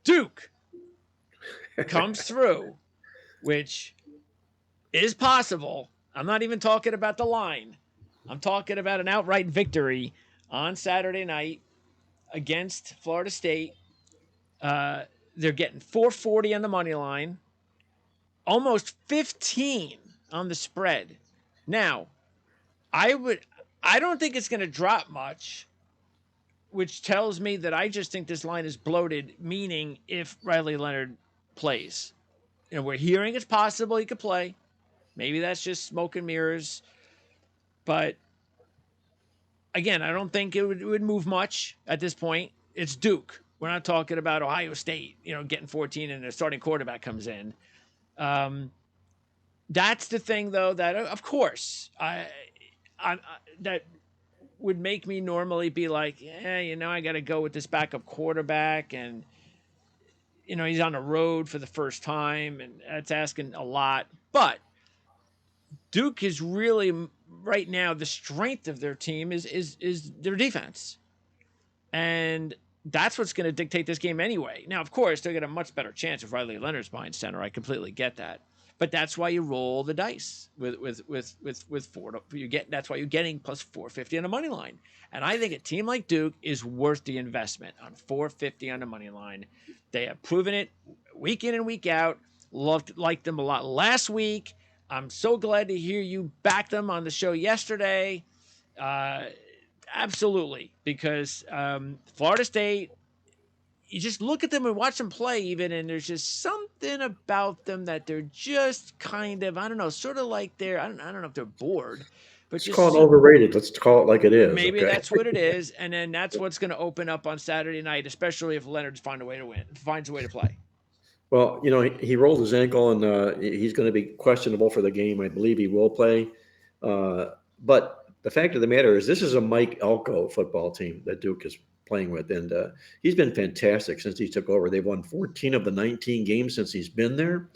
Duke comes through, which is possible. I'm not even talking about the line. I'm talking about an outright victory on Saturday night against Florida State. They're getting 440 on the money line, almost 15 on the spread. Now, I would I don't think it's going to drop much, which tells me that I just think this line is bloated, meaning if Riley Leonard plays. We're hearing it's possible he could play. Maybe that's just smoke and mirrors, but again, I don't think it would move much at this point. It's Duke. We're not talking about Ohio State, getting 14 and a starting quarterback comes in. Um, that's the thing, though, that of course that would make me normally be like, I got to go with this backup quarterback, and he's on the road for the first time, and that's asking a lot. But Duke is really right now the strength of their team is their defense, and that's what's going to dictate this game anyway. Now, of course, they'll get a much better chance if Riley Leonard's behind center. I completely get that, but that's why you roll the dice with four. You get that's why you're getting plus 450 on the money line, and I think a team like Duke is worth the investment on 450 on the money line. They have proven it week in and week out. Liked them a lot last week. I'm so glad to hear you back them on the show yesterday. Uh, Absolutely, because Florida State, you just look at them and watch them play, even, and there's just something about them that they're just kind of, I don't know, sort of like I don't know if they're bored, but It's called just overrated. Let's call it like it is. maybe Okay. that's what it is, and then that's what's going to open up on Saturday night, especially if Leonard finds a way to play. Well, he rolled his ankle and he's going to be questionable for the game. I believe he will play. But the fact of the matter is, this is a Mike Elko football team that Duke is playing with. And he's been fantastic since he took over. They've won 14 of the 19 games since he's been there.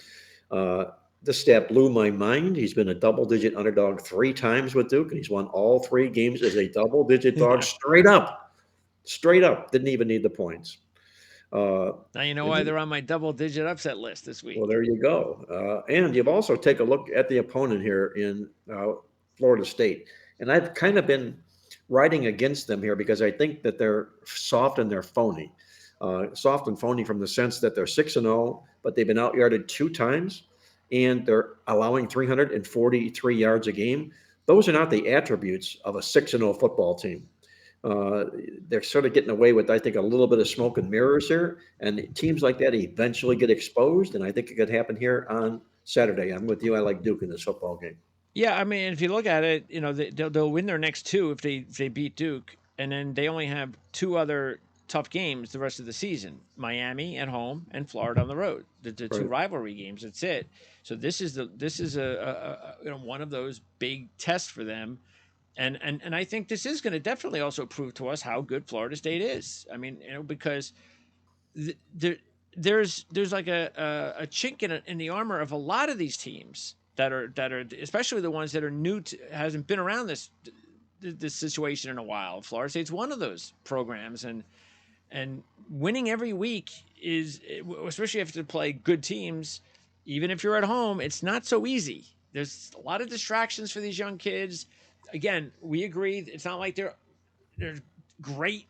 Uh, this stat blew my mind. He's been a double digit underdog 3 times with Duke, and he's won all 3 games as a double digit dog Yeah. straight up. Straight up. Didn't even need the points. Now you know And why they're on my double-digit upset list this Well, week. there you go. And you've also take a look at the opponent here in Florida State. And I've kind of been riding against them here because I think that they're soft and they're phony. Soft and phony from the sense that they're 6-0, but they've been out-yarded 2 times and they're allowing 343 yards a game. Those are not the attributes of a 6-0 football team. Uh, they're sort of getting away with, I think, a little bit of smoke and mirrors here. And teams like that eventually get exposed. And I think it could happen here on Saturday. I'm with you. I like Duke in this football game. Yeah, I mean, if you look at it, they'll win their next two if they beat Duke, and then they only have two other tough games the rest of the season: Miami at home and Florida on the road. The two Right. rivalry games. That's it. So this is one of those big tests for them, and I think this is going to definitely also prove to us how good Florida State is. I mean, because there there's like a chink in the armor of a lot of these teams that are especially the ones that are new to hasn't been around this situation in a while. Florida State's one of those programs, and winning every week is, especially if you have to play good teams, even if you're at home, it's not so easy. There's a lot of distractions for these young kids. Again, we agree, it's not like they're great.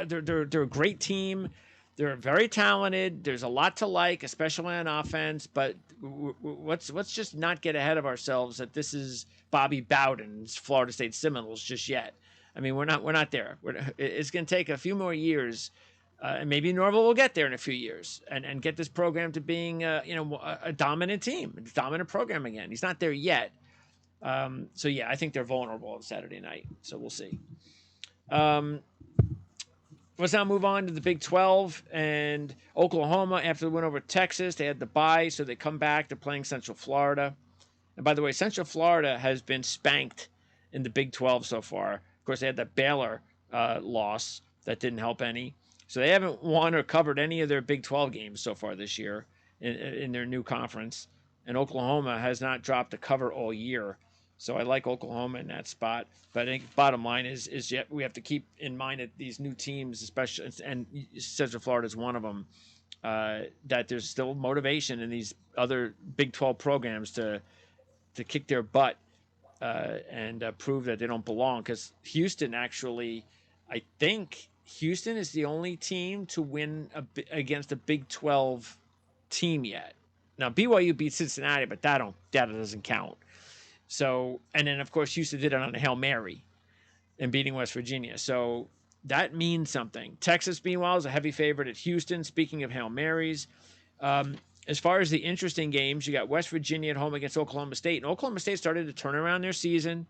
They're a great team. They're very talented. There's a lot to like, especially on offense. But let's just not get ahead of ourselves that this is Bobby Bowden's Florida State Seminoles just yet. I mean, we're not there. It's going to take a few more years, and maybe Norville will get there in a few years and get this program to being a dominant team, a dominant program again. He's not there yet. So yeah, I think they're vulnerable on Saturday night. So we'll see. Um, let's now move on to the Big 12 and Oklahoma. After the win over Texas, they had the bye, so they come back to playing Central Florida. And by the way, Central Florida has been spanked in the Big 12 so far. Of course, they had that Baylor loss that didn't help any. So they haven't won or covered any of their Big 12 games so far this year in their new conference. And Oklahoma has not dropped a cover all year. So I like Oklahoma in that spot. But I think bottom line is yet we have to keep in mind that these new teams, especially, and Central Florida is one of them, that there's still motivation in these other Big 12 programs to kick their butt and prove that they don't belong. Because Houston actually, I think Houston is the only team to win against a Big 12 team yet. Now BYU beat Cincinnati, but that doesn't count. So, and then of course Houston did it on a Hail Mary and beating West Virginia. So that means something. Texas, meanwhile, is a heavy favorite at Houston. Speaking of Hail Marys, as far as the interesting games, you got West Virginia at home against Oklahoma State, and Oklahoma State started to turn around their season.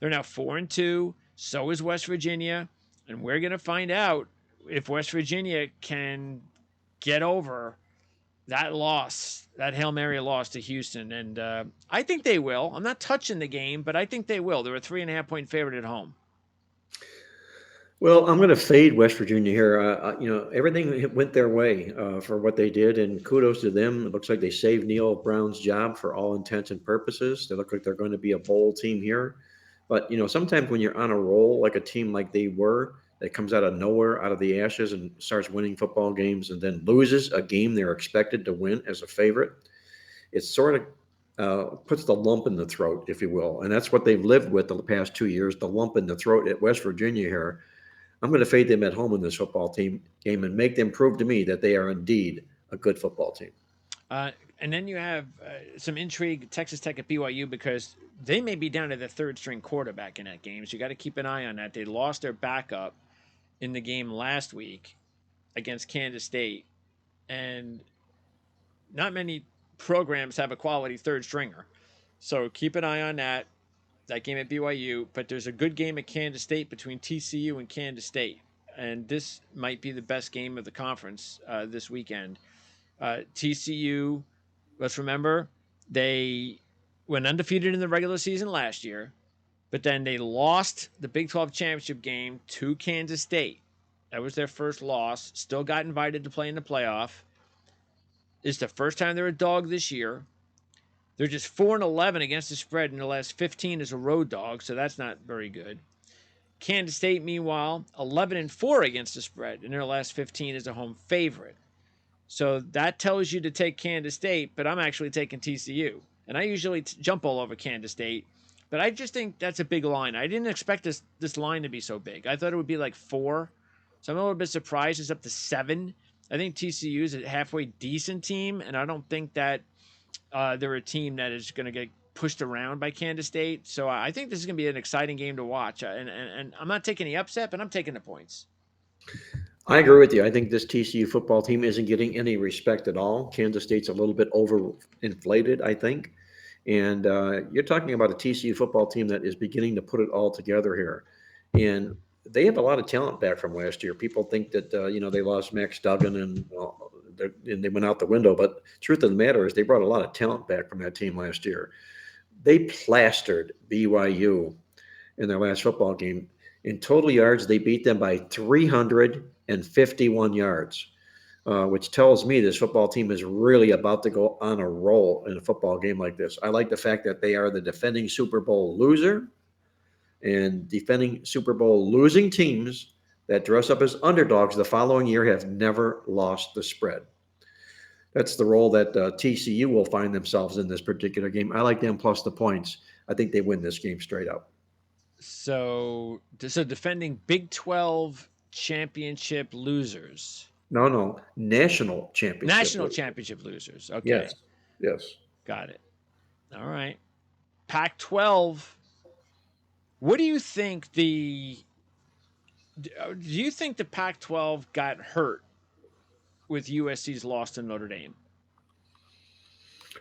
They're now 4-2. So is West Virginia, and we're going to find out if West Virginia can get over that loss, that Hail Mary loss to Houston. And I think they will. I'm not touching the game, but I think they will. They're a 3.5 point favorite at home. Well, I'm going to fade West Virginia here. Everything went their way for what they did, and kudos to them. It looks like they saved Neil Brown's job for all intents and purposes. They look like they're going to be a bowl team here. But sometimes when you're on a roll, like a team like they were, that comes out of nowhere, out of the ashes, and starts winning football games, and then loses a game they're expected to win as a favorite, it sort of puts the lump in the throat, if you will, and that's what they've lived with the past 2 years. The lump in the throat at West Virginia here. I'm going to fade them at home in this football team game and make them prove to me that they are indeed a good football team. Uh, and then you have some intrigue, Texas Tech at BYU, because they may be down to the third string quarterback in that game. So you got to keep an eye on that. They lost their backup in the game last week against Kansas State, and not many programs have a quality third stringer. So keep an eye on that game at BYU. But there's a good game at Kansas State between TCU and Kansas State, and this might be the best game of the conference this weekend. TCU, let's remember, they went undefeated in the regular season last year, but then they lost the Big 12 championship game to Kansas State. That was their first loss. Still got invited to play in the playoff. It's the first time they're a dog this year. They're just 4-11 against the spread in the last 15 as a road dog, so that's not very good. Kansas State, meanwhile, 11-4 against the spread in their last 15 as a home favorite. So that tells you to take Kansas State, but I'm actually taking TCU. And I usually jump all over Kansas State, but I just think that's a big line. I didn't expect this line to be so big. I thought it would be like 4. So I'm a little bit surprised it's up to 7. I think TCU is a halfway decent team, and I don't think that they're a team that is going to get pushed around by Kansas State. So I think this is going to be an exciting game to watch. And I'm not taking the upset, but I'm taking the points. I agree with you. I think this TCU football team isn't getting any respect at all. Kansas State's a little bit overinflated, I think. And you're talking about a TCU football team that is beginning to put it all together here. And they have a lot of talent back from last year. People think that, they lost Max Duggan and they went out the window. But truth of the matter is they brought a lot of talent back from that team last year. They plastered BYU in their last football game. In total yards, they beat them by 351 yards, which tells me this football team is really about to go on a roll in a football game like this. I like the fact that they are the defending Super Bowl loser, and defending Super Bowl losing teams that dress up as underdogs the following year have never lost the spread. That's the role that TCU will find themselves in this particular game. I like them plus the points. I think they win this game straight up. So defending Big 12 championship losers. No, no, national championship. National championship losers. Yes, Okay. yes. Got it. All right. Pac 12. What do you think do you think the Pac 12 got hurt with USC's loss to Notre Dame?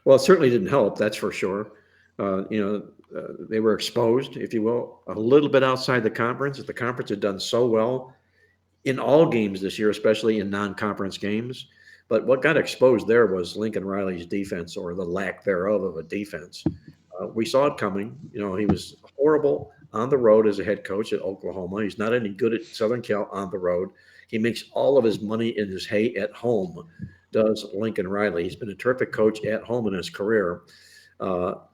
Well, it certainly didn't help, that's for sure. They were exposed, if you will, a little bit outside the conference. The conference had done so well in all games this year, especially in non-conference games. But what got exposed there was Lincoln Riley's defense, or the lack thereof of a defense. We saw it coming. He was horrible on the road as a head coach at Oklahoma. He's not any good at Southern Cal on the road. He makes all of his money in his hay at home, does Lincoln Riley. He's been a terrific coach at home in his career.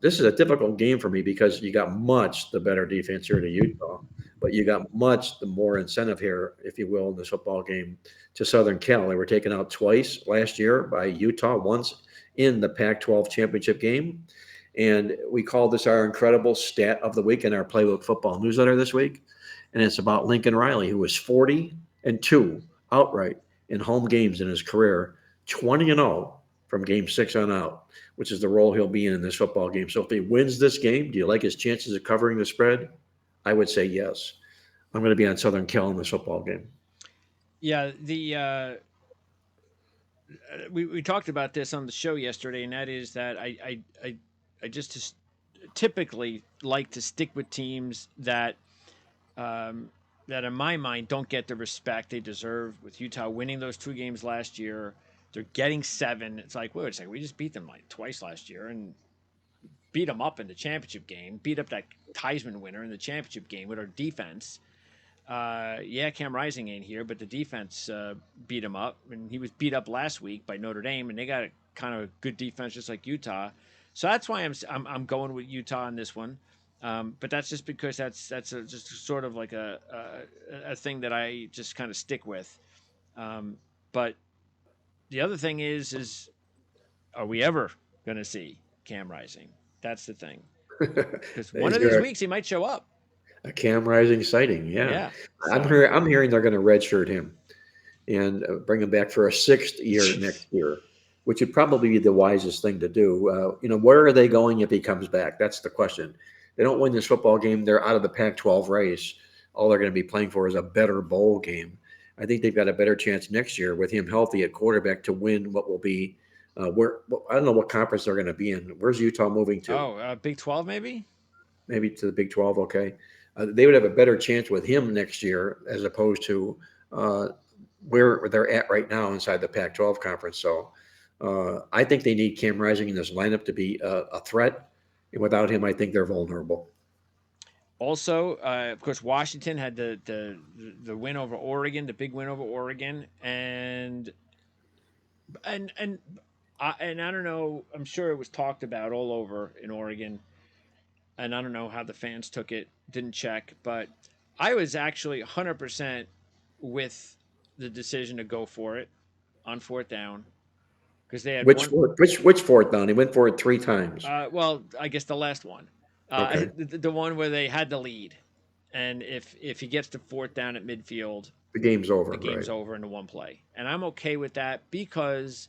This is a difficult game for me because you got much the better defense here to Utah, but you got much the more incentive here, if you will, in this football game to Southern Cal. They were taken out twice last year by Utah, once in the Pac-12 championship game. And we call this our incredible stat of the week in our Playbook Football newsletter this week. And it's about Lincoln Riley, who was 40-2 outright in home games in his career, 20-0 from game 6 on out, which is the role he'll be in this football game. So if he wins this game, do you like his chances of covering the spread? I would say yes. I'm going to be on Southern Cal in this football game. Yeah, we talked about this on the show yesterday, and that is that I just typically like to stick with teams um, that in my mind don't get the respect they deserve. With Utah winning those 2 games last year, they're getting 7. It's like, wait a second, we just beat them like twice last year and beat them up in the championship game, beat up that Theismann winner in the championship game with our defense. Yeah, Cam Rising ain't here, but the defense beat him up, and he was beat up last week by Notre Dame, and they got a kind of good defense just like Utah. So that's why I'm going with Utah in this one. But that's just because just sort of like a thing that I just kind of stick with. Um, but the other thing is are we ever going to see Cam Rising? That's the thing. Because one Is of these there weeks he might show up. a Cam Rising sighting? Yeah, Yeah. So I'm hearing they're going to redshirt him and bring him back for a sixth year next year, which would probably be the wisest thing to do. Where are they going if he comes back? That's the question. They don't win this football game, they're out of the Pac-12 race. All they're going to be playing for is a better bowl game. I think they've got a better chance next year with him healthy at quarterback to win what will be I don't know what conference they're going to be in. Where's Utah moving to? Big 12 maybe. Maybe to the Big 12. Okay, they would have a better chance with him next year as opposed to uh, where they're at right now inside the Pac-12 conference. So I think they need Cam Rising in this lineup to be a threat, and without him, I think they're vulnerable. Also, of course, Washington had the win over Oregon, the big win over Oregon, and and and I don't know. I'm sure it was talked about all over in Oregon, and I don't know how the fans took it. Didn't check, but I was actually 100% with the decision to go for it on fourth down because they had one. Which fourth down? He went for it three times. Well, I guess the last one, Okay, the one where they had the lead, and if he gets to fourth down at midfield, the game's over. the game's Right. over in the one play, and I'm okay with that because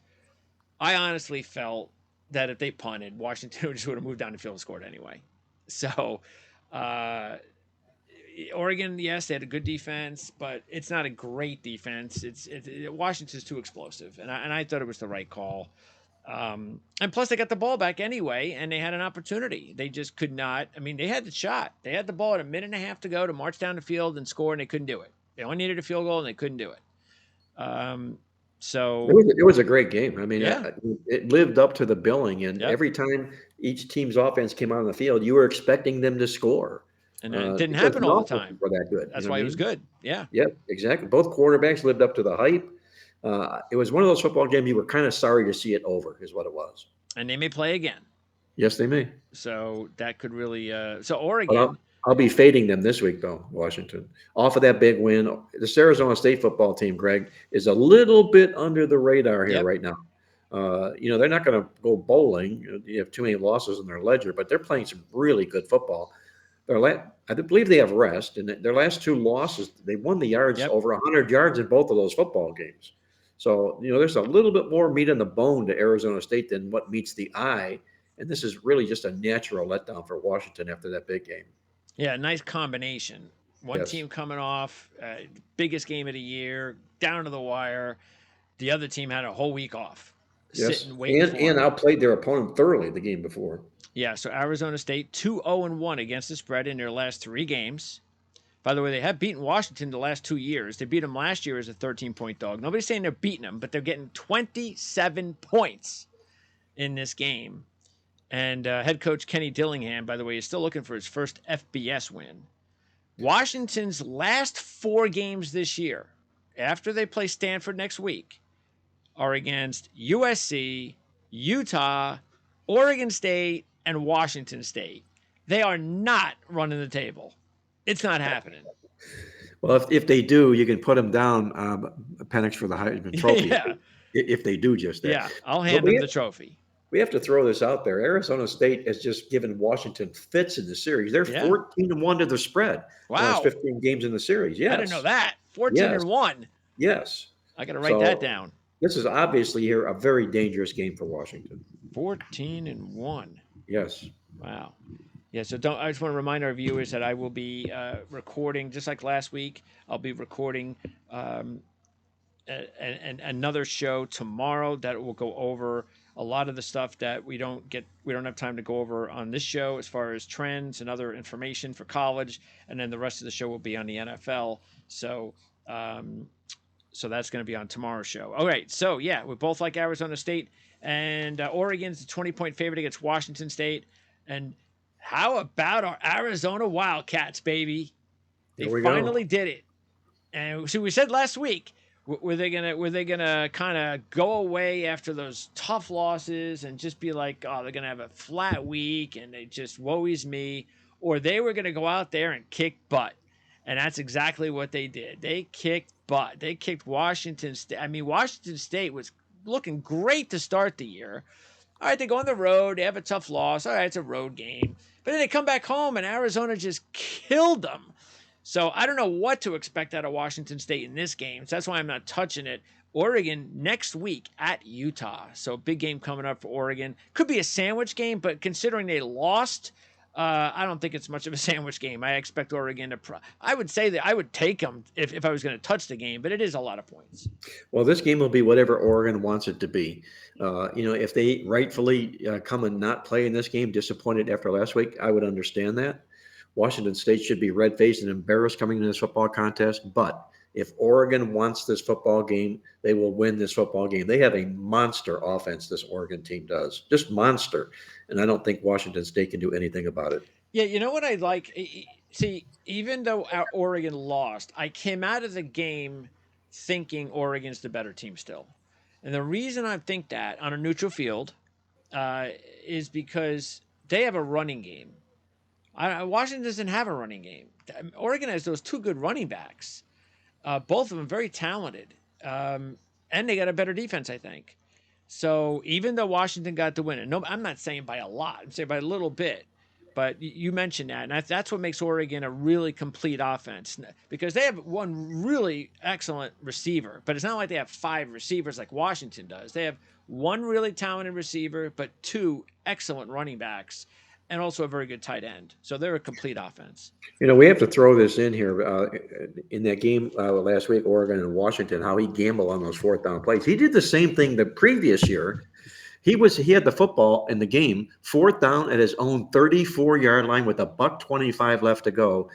I honestly felt that if they punted, Washington just would have moved down the field and scored anyway. So, uh, Oregon, yes, they had a good defense, but it's not a great defense. Washington's too explosive, and I thought it was the right call. And plus, they got the ball back anyway, and they had an opportunity. They just could not. I mean, they had the shot. They had the ball at a minute and a half to go to march down the field and score, and they couldn't do it. They only needed a field goal, and they couldn't do it. Um, so, It was a great game. I mean, yeah, it lived up to the billing, and yep. every time each team's offense came out on the field, you were expecting them to score And it didn't because happen the all the offenses time. were that good. You That's know what why I it was mean? good. Yeah. Yeah, exactly. Both quarterbacks lived up to the hype. It was one of those football games you were kind of sorry to see it over, is what it was. And they may play again. Yes, they may. So that could really. So But Oregon. I'll be fading them this week, though, Washington. Off of that big win. This Arizona State football team, Greg, is a little bit under the radar here Yep. right now. They're not going to go bowling. You have too many losses in their ledger, but they're playing some really good football. I believe they have rest, and their last two losses, they won the yards Yep. over 100 yards in both of those football games. So, there's a little bit more meat on the bone to Arizona State than what meets the eye. And this is really just a natural letdown for Washington after that big game. Yeah. Nice combination. One Yes. team coming off biggest game of the year, down to the wire. The other team had a whole week off, Yes. sitting waiting for And them. outplayed their opponent thoroughly the game before. Yeah. So Arizona State 2-0-1 against the spread in their last three games. By the way, they have beaten Washington the last 2 years. They beat them last year as a 13-point dog. Nobody's saying they're beating them, but they're getting 27 points in this game. And head coach Kenny Dillingham, by the way, is still looking for his first FBS win. Washington's last four games this year, after they play Stanford next week, are against USC, Utah, Oregon State, and Washington State. They are not running the table. It's not happening. Well, if they do, you can put them down Penix for the Heisman Trophy Yeah. if they do just that. Yeah. I'll But hand them the trophy. we have to throw this out there. Arizona State has just given Washington fits in the series. They're Yeah. 14-1 to the spread. The last Wow. 15 games in the series. I didn't know Yes. that. 14 Yes. and 1. Yes. I got to write that So down. this is obviously here a very dangerous game for Washington. 14 and 1. Yes. Wow. Yeah, so I just want to remind our viewers that I will be recording, just like last week, I'll be recording another show tomorrow that will go over a lot of the stuff that we don't have time to go over on this show as far as trends and other information for college, and then the rest of the show will be on the NFL. So so that's going to be on tomorrow's show. All right, so yeah, we both like Arizona State, and Oregon's a 20-point favorite against Washington State. And how about our Arizona Wildcats, baby? They Here we finally go. did it. And so we said last week, were they gonna kind of go away after those tough losses and just be like, oh, they're gonna have a flat week and they just woe is me, or they were gonna go out there and kick butt, and that's exactly what they did. They kicked butt. They kicked Washington State. I mean, Washington State was looking great to start the year. All right, they go on the road. They have a tough loss. All right, it's a road game. But then they come back home and Arizona just killed them. So I don't know what to expect out of Washington State in this game. So that's why I'm not touching it. Oregon next week at Utah. So big game coming up for Oregon. Could be a sandwich game, but considering they lost, I don't think it's much of a sandwich game. I expect Oregon to. I would say that I would take them if I was going to touch the game, but it is a lot of points. Well, this game will be whatever Oregon wants it to be. If they rightfully come and not play in this game, disappointed after last week, I would understand that. Washington State should be red-faced and embarrassed coming into this football contest. But if Oregon wants this football game, they will win this football game. They have a monster offense, this Oregon team does. Just monster. And I don't think Washington State can do anything about it. Yeah, you know what I like? See, even though Oregon lost, I came out of the game thinking Oregon's the better team still. And the reason I think that on a neutral field uh, is because they have a running game. Washington doesn't have a running game. Oregon has those two good running backs, both of them very talented, and they got a better defense, I think. So even though Washington got the win, and no, I'm not saying by a lot, I'm saying by a little bit, but you mentioned that, and that's what makes Oregon a really complete offense because they have one really excellent receiver, but it's not like they have five receivers like Washington does. They have one really talented receiver, but two excellent running backs, and also a very good tight end. So they're a complete offense. We have to throw this in here. In that game last week, Oregon and Washington, how he gambled on those fourth down plays. He did the same thing the previous year. He had the football in the game, fourth down at his own 34-yard line with a $1.25 left to go,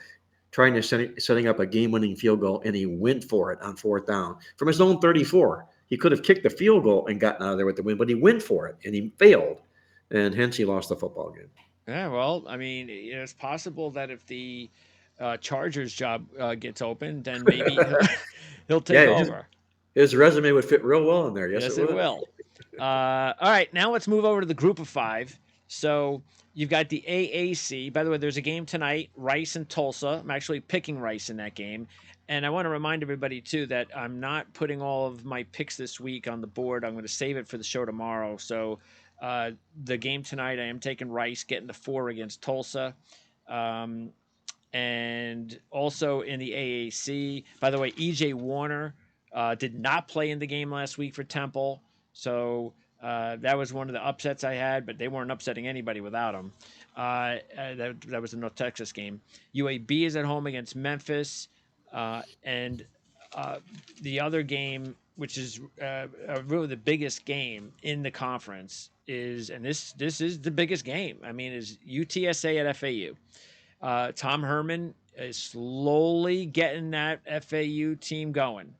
trying to setting up a game-winning field goal, and he went for it on fourth down from his own 34. He could have kicked the field goal and gotten out of there with the win, but he went for it and he failed, and hence he lost the football game. Yeah, well, I mean, it's possible that if the Chargers job gets open, then maybe he'll take Yeah, over. his resume would fit real well in there. Yes, Yes, it it would. will. All right, now let's move over to the group of five. So you've got the AAC. By the way, there's a game tonight, Rice and Tulsa. I'm actually picking Rice in that game. And I want to remind everybody, too, that I'm not putting all of my picks this week on the board. I'm going to save it for the show tomorrow. So the game tonight, I am taking Rice, getting the 4 against Tulsa. Um, and also in the AAC, by the way, EJ Warner did not play in the game last week for Temple. So that was one of the upsets I had, but they weren't upsetting anybody without him. That was the North Texas game. UAB is at home against Memphis. And the other game, which is really the biggest game in the conference, is, and this is the biggest game, I mean, is UTSA at FAU. Tom Herman is slowly getting that FAU team going.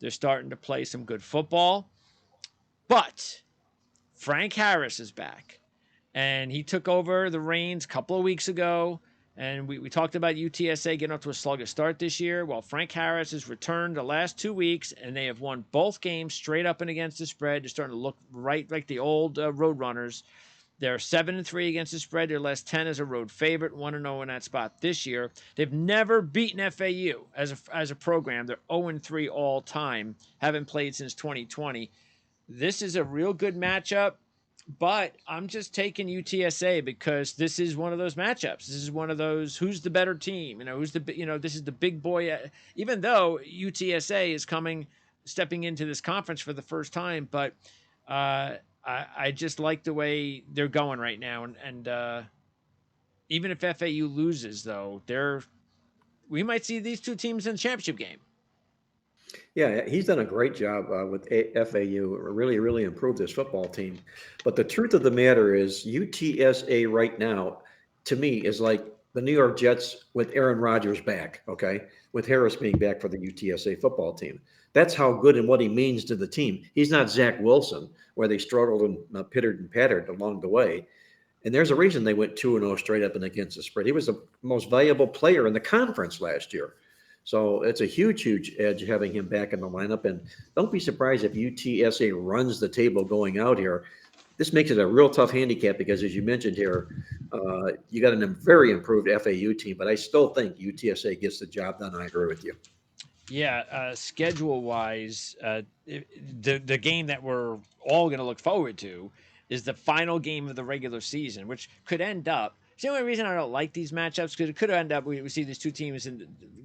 They're starting to play some good football, but Frank Harris is back, and he took over the reins a couple of weeks ago. And we talked about UTSA getting off to a sluggish start this year. Well, Frank Harris has returned the last 2 weeks, and they have won both games straight up and against the spread. They're starting to look right like the old Roadrunners. They're 7-3 against the spread. Their last 10 as a road favorite, 1-0 in that spot this year. They've never beaten FAU as a program. They're 0-3 all time, haven't played since 2020. This is a real good matchup, but I'm just taking UTSA because this is one of those matchups. This is one of those who's the better team. This is the big boy. Even though UTSA is stepping into this conference for the first time, but I just like the way they're going right now, and even if FAU loses, though, we might see these two teams in the championship game. Yeah, he's done a great job with FAU. Really, really improved this football team. But the truth of the matter is, UTSA right now, to me, is like the New York Jets with Aaron Rodgers back. Okay, with Harris being back for the UTSA football team. That's how good and what he means to the team. He's not Zach Wilson, where they struggled and pittered and pattered along the way. And there's a reason they went 2-0 straight up and against the spread. He was the most valuable player in the conference last year. So it's a huge, huge edge having him back in the lineup. And don't be surprised if UTSA runs the table going out here. This makes it a real tough handicap because, as you mentioned here, you got a very improved FAU team, but I still think UTSA gets the job done. I agree with you. Yeah, schedule wise, the game that we're all going to look forward to is the final game of the regular season, which could end up. It's the only reason I don't like these matchups because it could end up we see these two teams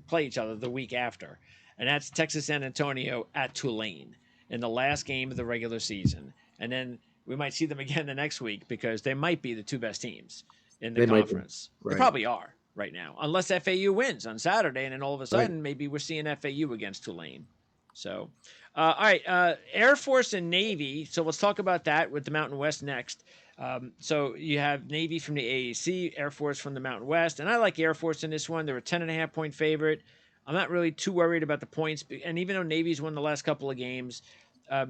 play each other the week after, and that's Texas San Antonio at Tulane in the last game of the regular season, and then we might see them again the next week because they might be the two best teams in the They might be. conference. They Right. probably are right now, unless FAU wins on Saturday, and then all of a Right. sudden maybe we're seeing FAU against Tulane. So, all right, Air Force and Navy. So let's talk about that with the Mountain West next. So you have Navy from the AAC, Air Force from the Mountain West, and I like Air Force in this one. They're a 10.5 point favorite. I'm not really too worried about the points, and even though Navy's won the last couple of games, they're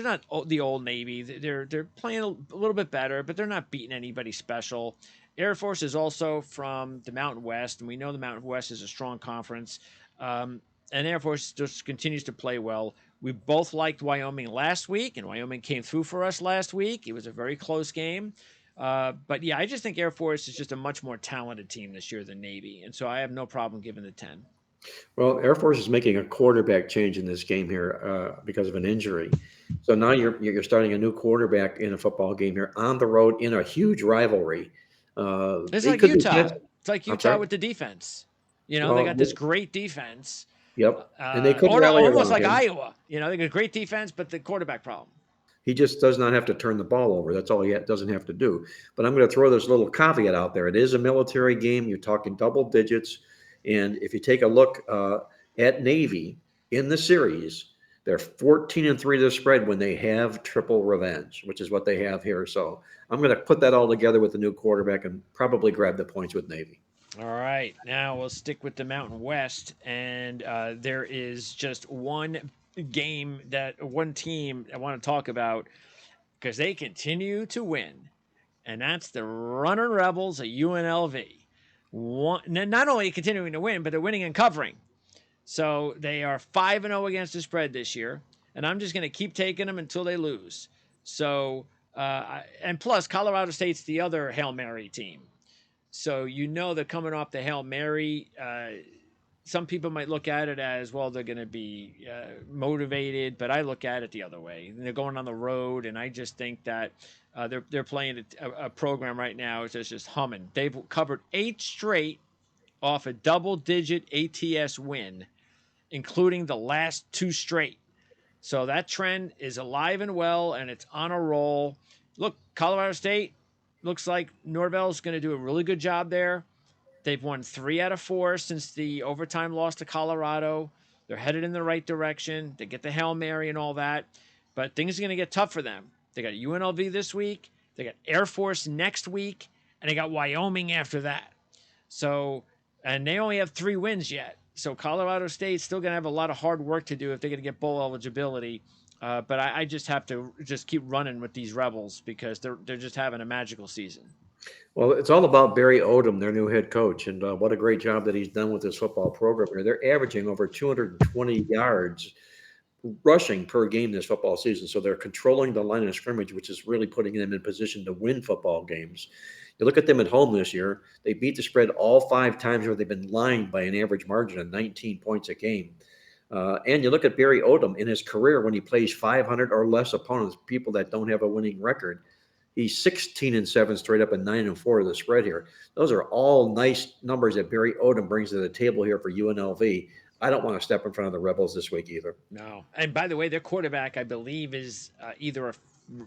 not the old Navy. They're playing a little bit better, but they're not beating anybody special. Air Force is also from the Mountain West, and we know the Mountain West is a strong conference. Um, and Air Force just continues to play well. We both liked Wyoming last week, and Wyoming came through for us last week. It was a very close game. But yeah, I just think Air Force is just a much more talented team this year than Navy. And so I have no problem giving the 10. Well, Air Force is making a quarterback change in this game here because of an injury. So now you're starting a new quarterback in a football game here on the road in a huge rivalry. It's They like could be Utah. tested. It's like I'm Utah sorry. with the defense. They Well, got this great defense. yep, and they could Or rally almost around like him. Iowa. They got great defense, but the quarterback problem. He just does not have to turn the ball over. That's all doesn't have to do. But I'm going to throw this little caveat out there. It is a military game. You're talking double digits. And if you take a look at Navy in the series, they're 14-3 to the spread when they have triple revenge, which is what they have here. So I'm going to put that all together with the new quarterback and probably grab the points with Navy. All right, now we'll stick with the Mountain West, and there is just one team I want to talk about because they continue to win, and that's the Running Rebels at UNLV. Not only continuing to win, but they're winning and covering. So they are 5-0 against the spread this year, and I'm just going to keep taking them until they lose. So, and plus, Colorado State's the other Hail Mary team. So they're coming off the Hail Mary. Some people might look at it as well. They're going to be motivated, but I look at it the other way. They're going on the road, and I just think that they're playing a program right now. It's just humming. They've covered 8 straight off a double-digit ATS win, including the last 2 straight. So that trend is alive and well, and it's on a roll. Look, Colorado State looks like Norvell's going to do a really good job there. They've won 3 out of 4 since the overtime loss to Colorado. They're headed in the right direction. They get the Hail Mary and all that, but things are going to get tough for them. They got UNLV this week. They got Air Force next week, and they got Wyoming after that. So, and they only have 3 wins yet. So Colorado State's still going to have a lot of hard work to do if they're going to get bowl eligibility. But I just have to just keep running with these Rebels because they're just having a magical season. Well, it's all about Barry Odom, their new head coach, and what a great job that he's done with this football program here. They're averaging over 220 yards rushing per game this football season. So they're controlling the line of scrimmage, which is really putting them in position to win football games. You look at them at home this year, they beat the spread all 5 times where they've been lying by an average margin of 19 points a game. And you look at Barry Odom in his career when he plays 500 or less opponents, people that don't have a winning record. He's 16-7 straight up and 9-4 to the spread here. Those are all nice numbers that Barry Odom brings to the table here for UNLV. I don't want to step in front of the Rebels this week either. No. And by the way, their quarterback, I believe, is either a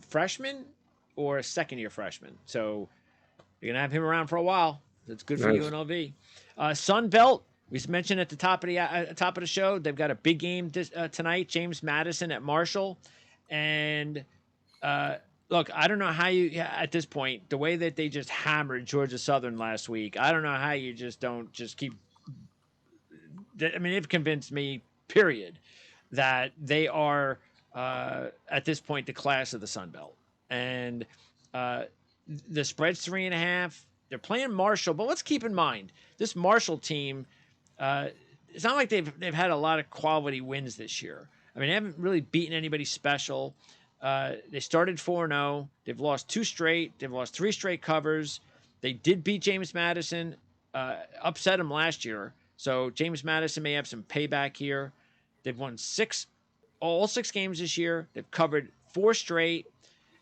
freshman or a second-year freshman. So you're going to have him around for a while. That's good for Nice. UNLV. Sun Belt, we mentioned at the top of the show, they've got a big game tonight. James Madison at Marshall, and look, I don't know how at this point, the way that they just hammered Georgia Southern last week. I don't know how you just don't just keep. I mean, they've convinced me. Period. That they are at this point the class of the Sun Belt, and uh, the spread's 3.5. They're playing Marshall, but let's keep in mind this Marshall team. Uh, it's not like they've had a lot of quality wins this year. I mean, they haven't really beaten anybody special. They started 4-0. They've lost two straight. They've lost three straight covers. They did beat James Madison, upset him last year. So James Madison may have some payback here. They've won all six games this year. They've covered four straight,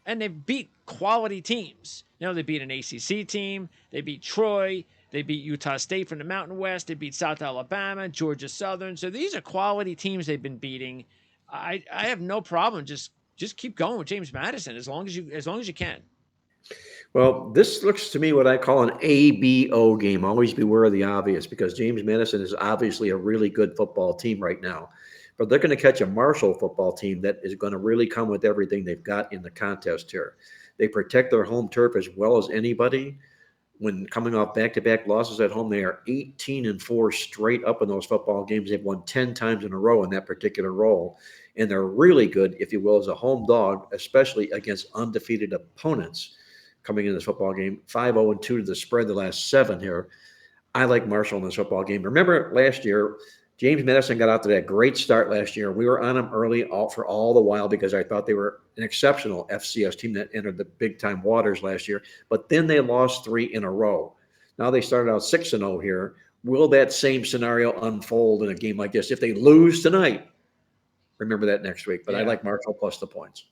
and they've beat quality teams. You know, they beat an ACC team. They beat Troy. They beat Utah State from the Mountain West. They beat South Alabama, Georgia Southern. So these are quality teams they've been beating. I have no problem just keep going with James Madison as long as you can. Well, this looks to me what I call an ABO game. Always beware of the obvious because James Madison is obviously a really good football team right now. But they're going to catch a Marshall football team that is going to really come with everything they've got in the contest here. They protect their home turf as well as anybody. When coming off back-to-back losses at home, they are 18-4 straight up in those football games. They've won 10 times in a row in that particular role. And they're really good, if you will, as a home dog, especially against undefeated opponents coming in this football game. 5-0-2 to the spread the last seven here. I like Marshall in this football game. Remember last year, James Madison got out to that great start last year. We were on them early for all the while because I thought they were an exceptional FCS team that entered the big time waters last year. But then they lost three in a row. Now they started out 6-0 here. Will that same scenario unfold in a game like this? If they lose tonight, remember that next week. But I Yeah. like Marshall plus the points.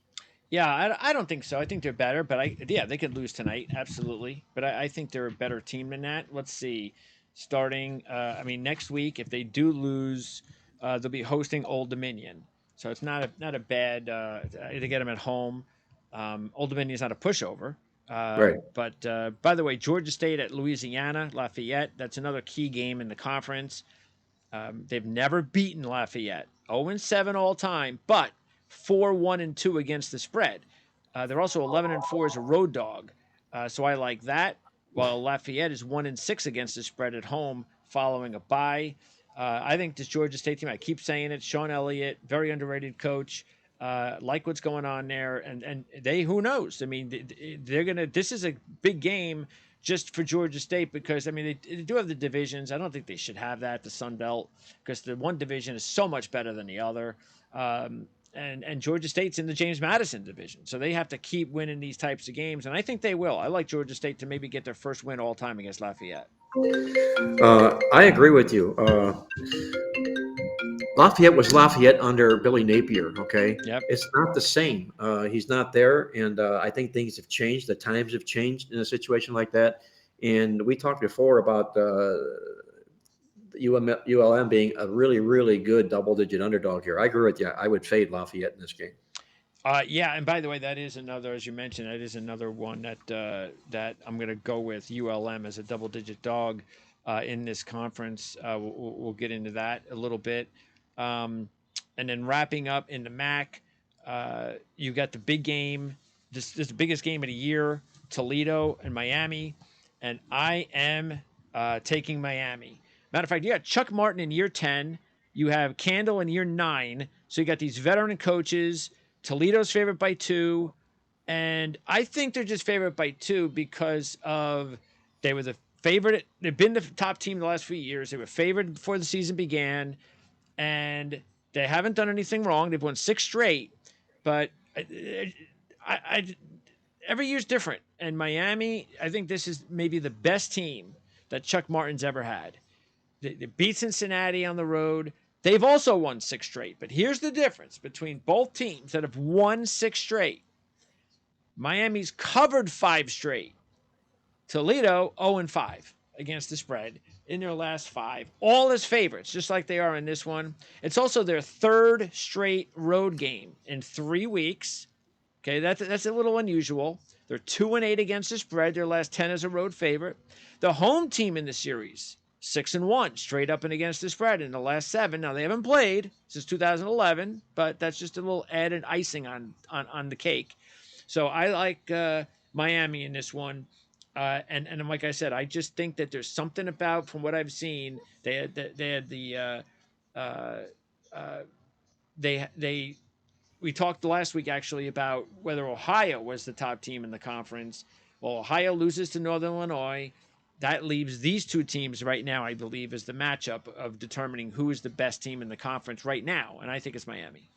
Yeah, I don't think so. I think they're better, but yeah, they could lose tonight, absolutely. But I think they're a better team than that. Let's see, starting. I mean, next week if they do lose, they'll be hosting Old Dominion, so it's not a bad. They get them at home. Old Dominion is not a pushover. Right. But by the way, Georgia State at Louisiana Lafayette. That's another key game in the conference. They've never beaten Lafayette. 0-7 all time, but 4-1-2 against the spread. They're also 11-4 as a road dog. So I like that. While Lafayette is 1-6 against the spread at home following a bye. I think this Georgia State team, I keep saying it, Sean Elliott, very underrated coach. Like what's going on there, and they, who knows? I mean, they're gonna. This is a big game just for Georgia State because I mean they do have the divisions. I don't think they should have that, the Sun Belt, because the one division is so much better than the other. And Georgia State's in the James Madison division, so they have to keep winning these types of games, and I think they will. I like Georgia State to maybe get their first win all time against Lafayette. I agree with you. Lafayette was Lafayette under Billy Napier. Okay, Yep. it's not the same. He's not there, and I think things have changed. The times have changed in a situation like that. And we talked before about ULM being a really, really good double-digit underdog here. I agree with you. I would fade Lafayette in this game. Yeah, and by the way, that is another, as you mentioned, that is another one that I'm going to go with ULM as a double-digit dog in this conference. We'll get into that a little bit, and then wrapping up in the MAC, you got the big game. This is the biggest game of the year: Toledo and Miami, and I am taking Miami. Matter of fact, you got Chuck Martin in year 10. You have Candle in year 9. So you got these veteran coaches. Toledo's favorite by 2, and I think they're just favorite by 2 because of they were the favorite. They've been the top team the last few years. They were favored before the season began, and they haven't done anything wrong. They've won 6 straight, but I every year's different. And Miami, I think this is maybe the best team that Chuck Martin's ever had. They beat Cincinnati on the road. They've also won 6 straight. But here's the difference between both teams that have won 6 straight. Miami's covered 5 straight. Toledo 0-5 against the spread in their last 5, all as favorites, just like they are in this one. It's also their third straight road game in 3 weeks. Okay, that's a little unusual. They're 2-8 against the spread. Their last 10 as a road favorite. The home team in the series, 6-1 straight up and against the spread in the last 7. Now they haven't played since 2011, but that's just a little added icing on the cake. So I like Miami in this one. And like I said, I just think that there's something about, from what I've seen, uh, uh, they we talked last week actually about whether Ohio was the top team in the conference. Well, Ohio loses to Northern Illinois. that leaves these two teams right now, I believe, as the matchup of determining who is the best team in the conference right now, and I think it's Miami.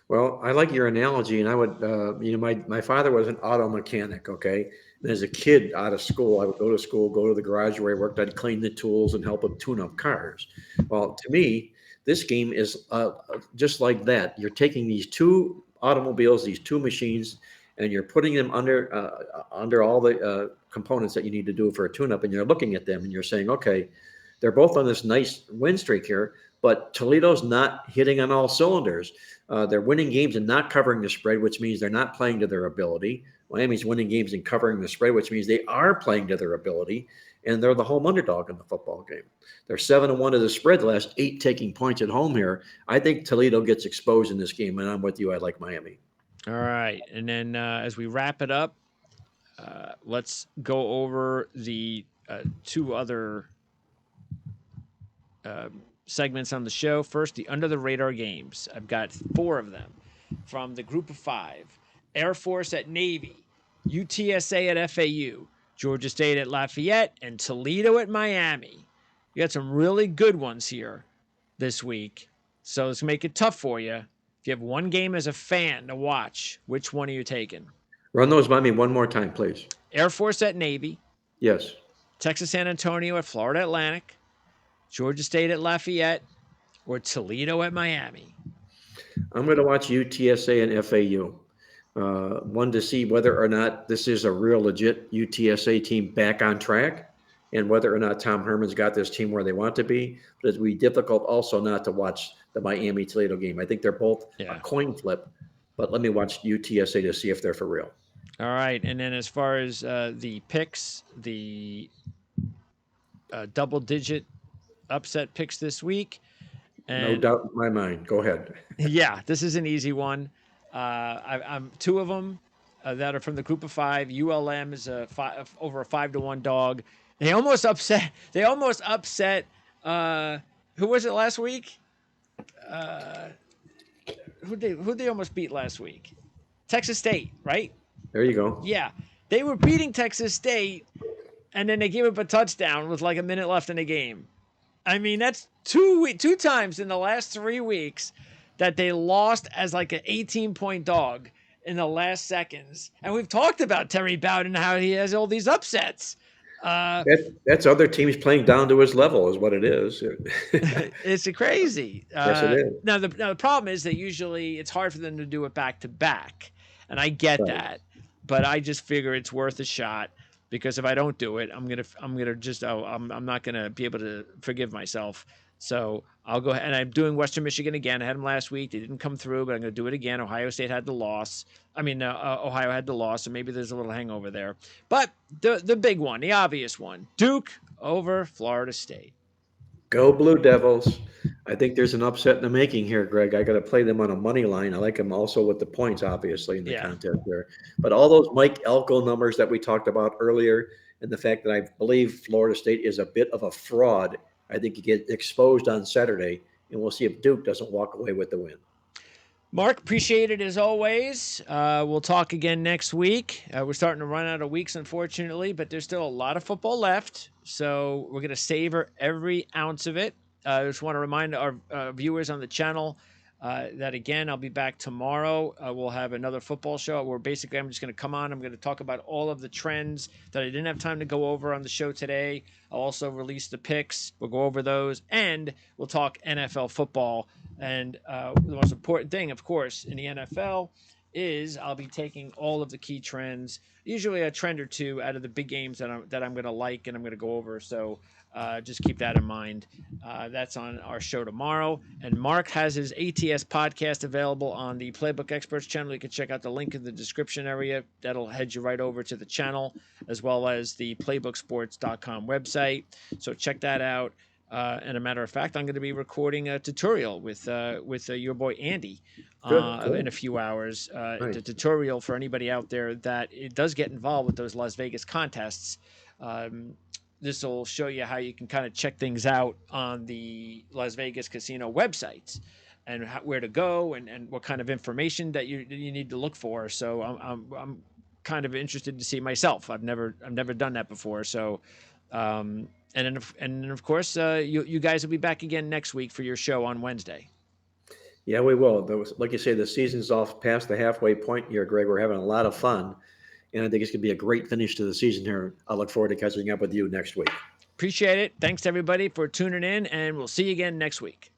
Well, I like your analogy, and I would, my father was an auto mechanic. Okay, and as a kid out of school, I would go to school, go to the garage where I worked. I'd clean the tools and help him tune up cars. Well, to me, this game is just like that. You're taking these two automobiles, these two machines, and you're putting them under all the components that you need to do for a tune-up, and you're looking at them and you're saying, okay, they're both on this nice win streak here, but Toledo's not hitting on all cylinders. They're winning games and not covering the spread, which means they're not playing to their ability. Miami's winning games and covering the spread, which means they are playing to their ability, and they're the home underdog in the football game. They're 7-1 to the spread, the last 8 taking points at home here. I think Toledo gets exposed in this game, and I'm with you. I like Miami. All right, and then as we wrap it up, let's go over the two other segments on the show. First, the under the radar games. I've got 4 of them from the group of 5: Air Force at Navy, UTSA at FAU, Georgia State at Lafayette, and Toledo at Miami. You got some really good ones here this week. So let's make it tough for you. If you have one game as a fan to watch, which one are you taking? Run those by me one more time, please. Air Force at Navy, Yes. Texas San Antonio at Florida Atlantic, Georgia State at Lafayette, or Toledo at Miami. I'm going to watch UTSA and FAU. One to see whether or not this is a real legit UTSA team back on track and whether or not Tom Herman's got this team where they want to be. But it'd be difficult also not to watch the Miami Toledo game. I think they're both a coin flip, but let me watch UTSA to see if they're for real. All right. And then as far as the picks, the double digit upset picks this week. No doubt in my mind. Go ahead. Yeah, this is an easy one. I'm 2 of them that are from the group of 5. ULM is over a 5-1 dog. They almost upset. Who was it last week? Who they almost beat last week? Texas State, right? There you go. Yeah, they were beating Texas State, and then they gave up a touchdown with like a minute left in the game. I mean, that's two times in the last 3 weeks that they lost as like an 18-point dog in the last seconds. And we've talked about Terry Bowden, how he has all these upsets. That's other teams playing down to his level is what it is. It's crazy. Yes, it is. Now the problem is that usually it's hard for them to do it back to back, and I get Right. that, but I just figure it's worth a shot because if I don't do it, I'm not gonna be able to forgive myself. So I'll go ahead, and I'm doing Western Michigan again. I had them last week; they didn't come through, but I'm going to do it again. Ohio State had the loss. Ohio had the loss, so maybe there's a little hangover there. But the big one, the obvious one, Duke over Florida State. Go Blue Devils. I think there's an upset in the making here, Greg. I got to play them on a money line. I like them also with the points, obviously, in the contest there. But all those Mike Elko numbers that we talked about earlier, and the fact that I believe Florida State is a bit of a fraud, I think you get exposed on Saturday, and we'll see if Duke doesn't walk away with the win. Mark, appreciate it as always. We'll talk again next week. We're starting to run out of weeks, unfortunately, but there's still a lot of football left. So we're going to savor every ounce of it. I just want to remind our viewers on the channel that, again, I'll be back tomorrow. We'll have another football show where basically I'm just going to come on. I'm going to talk about all of the trends that I didn't have time to go over on the show today. I'll also release the picks. We'll go over those, and we'll talk NFL football. And the most important thing, of course, in the NFL is I'll be taking all of the key trends, usually a trend or two out of the big games that I'm going to like and I'm going to go over. So just keep that in mind. That's on our show tomorrow. And Mark has his ATS podcast available on the Playbook Experts channel. You can check out the link in the description area. That'll head you right over to the channel, as well as the playbooksports.com website. So check that out. And a matter of fact, I'm going to be recording a tutorial with your boy Andy Good. in a few hours. Nice. The tutorial for anybody out there that it does get involved with those Las Vegas contests. This will show you how you can kind of check things out on the Las Vegas casino websites and where to go and what kind of information that you need to look for. So I'm kind of interested to see myself. I've never done that before. So And then of course, you guys will be back again next week for your show on Wednesday. Yeah, we will. Like you say, the season's off past the halfway point here, Greg. We're having a lot of fun, and I think it's going to be a great finish to the season here. I look forward to catching up with you next week. Appreciate it. Thanks to everybody for tuning in, and we'll see you again next week.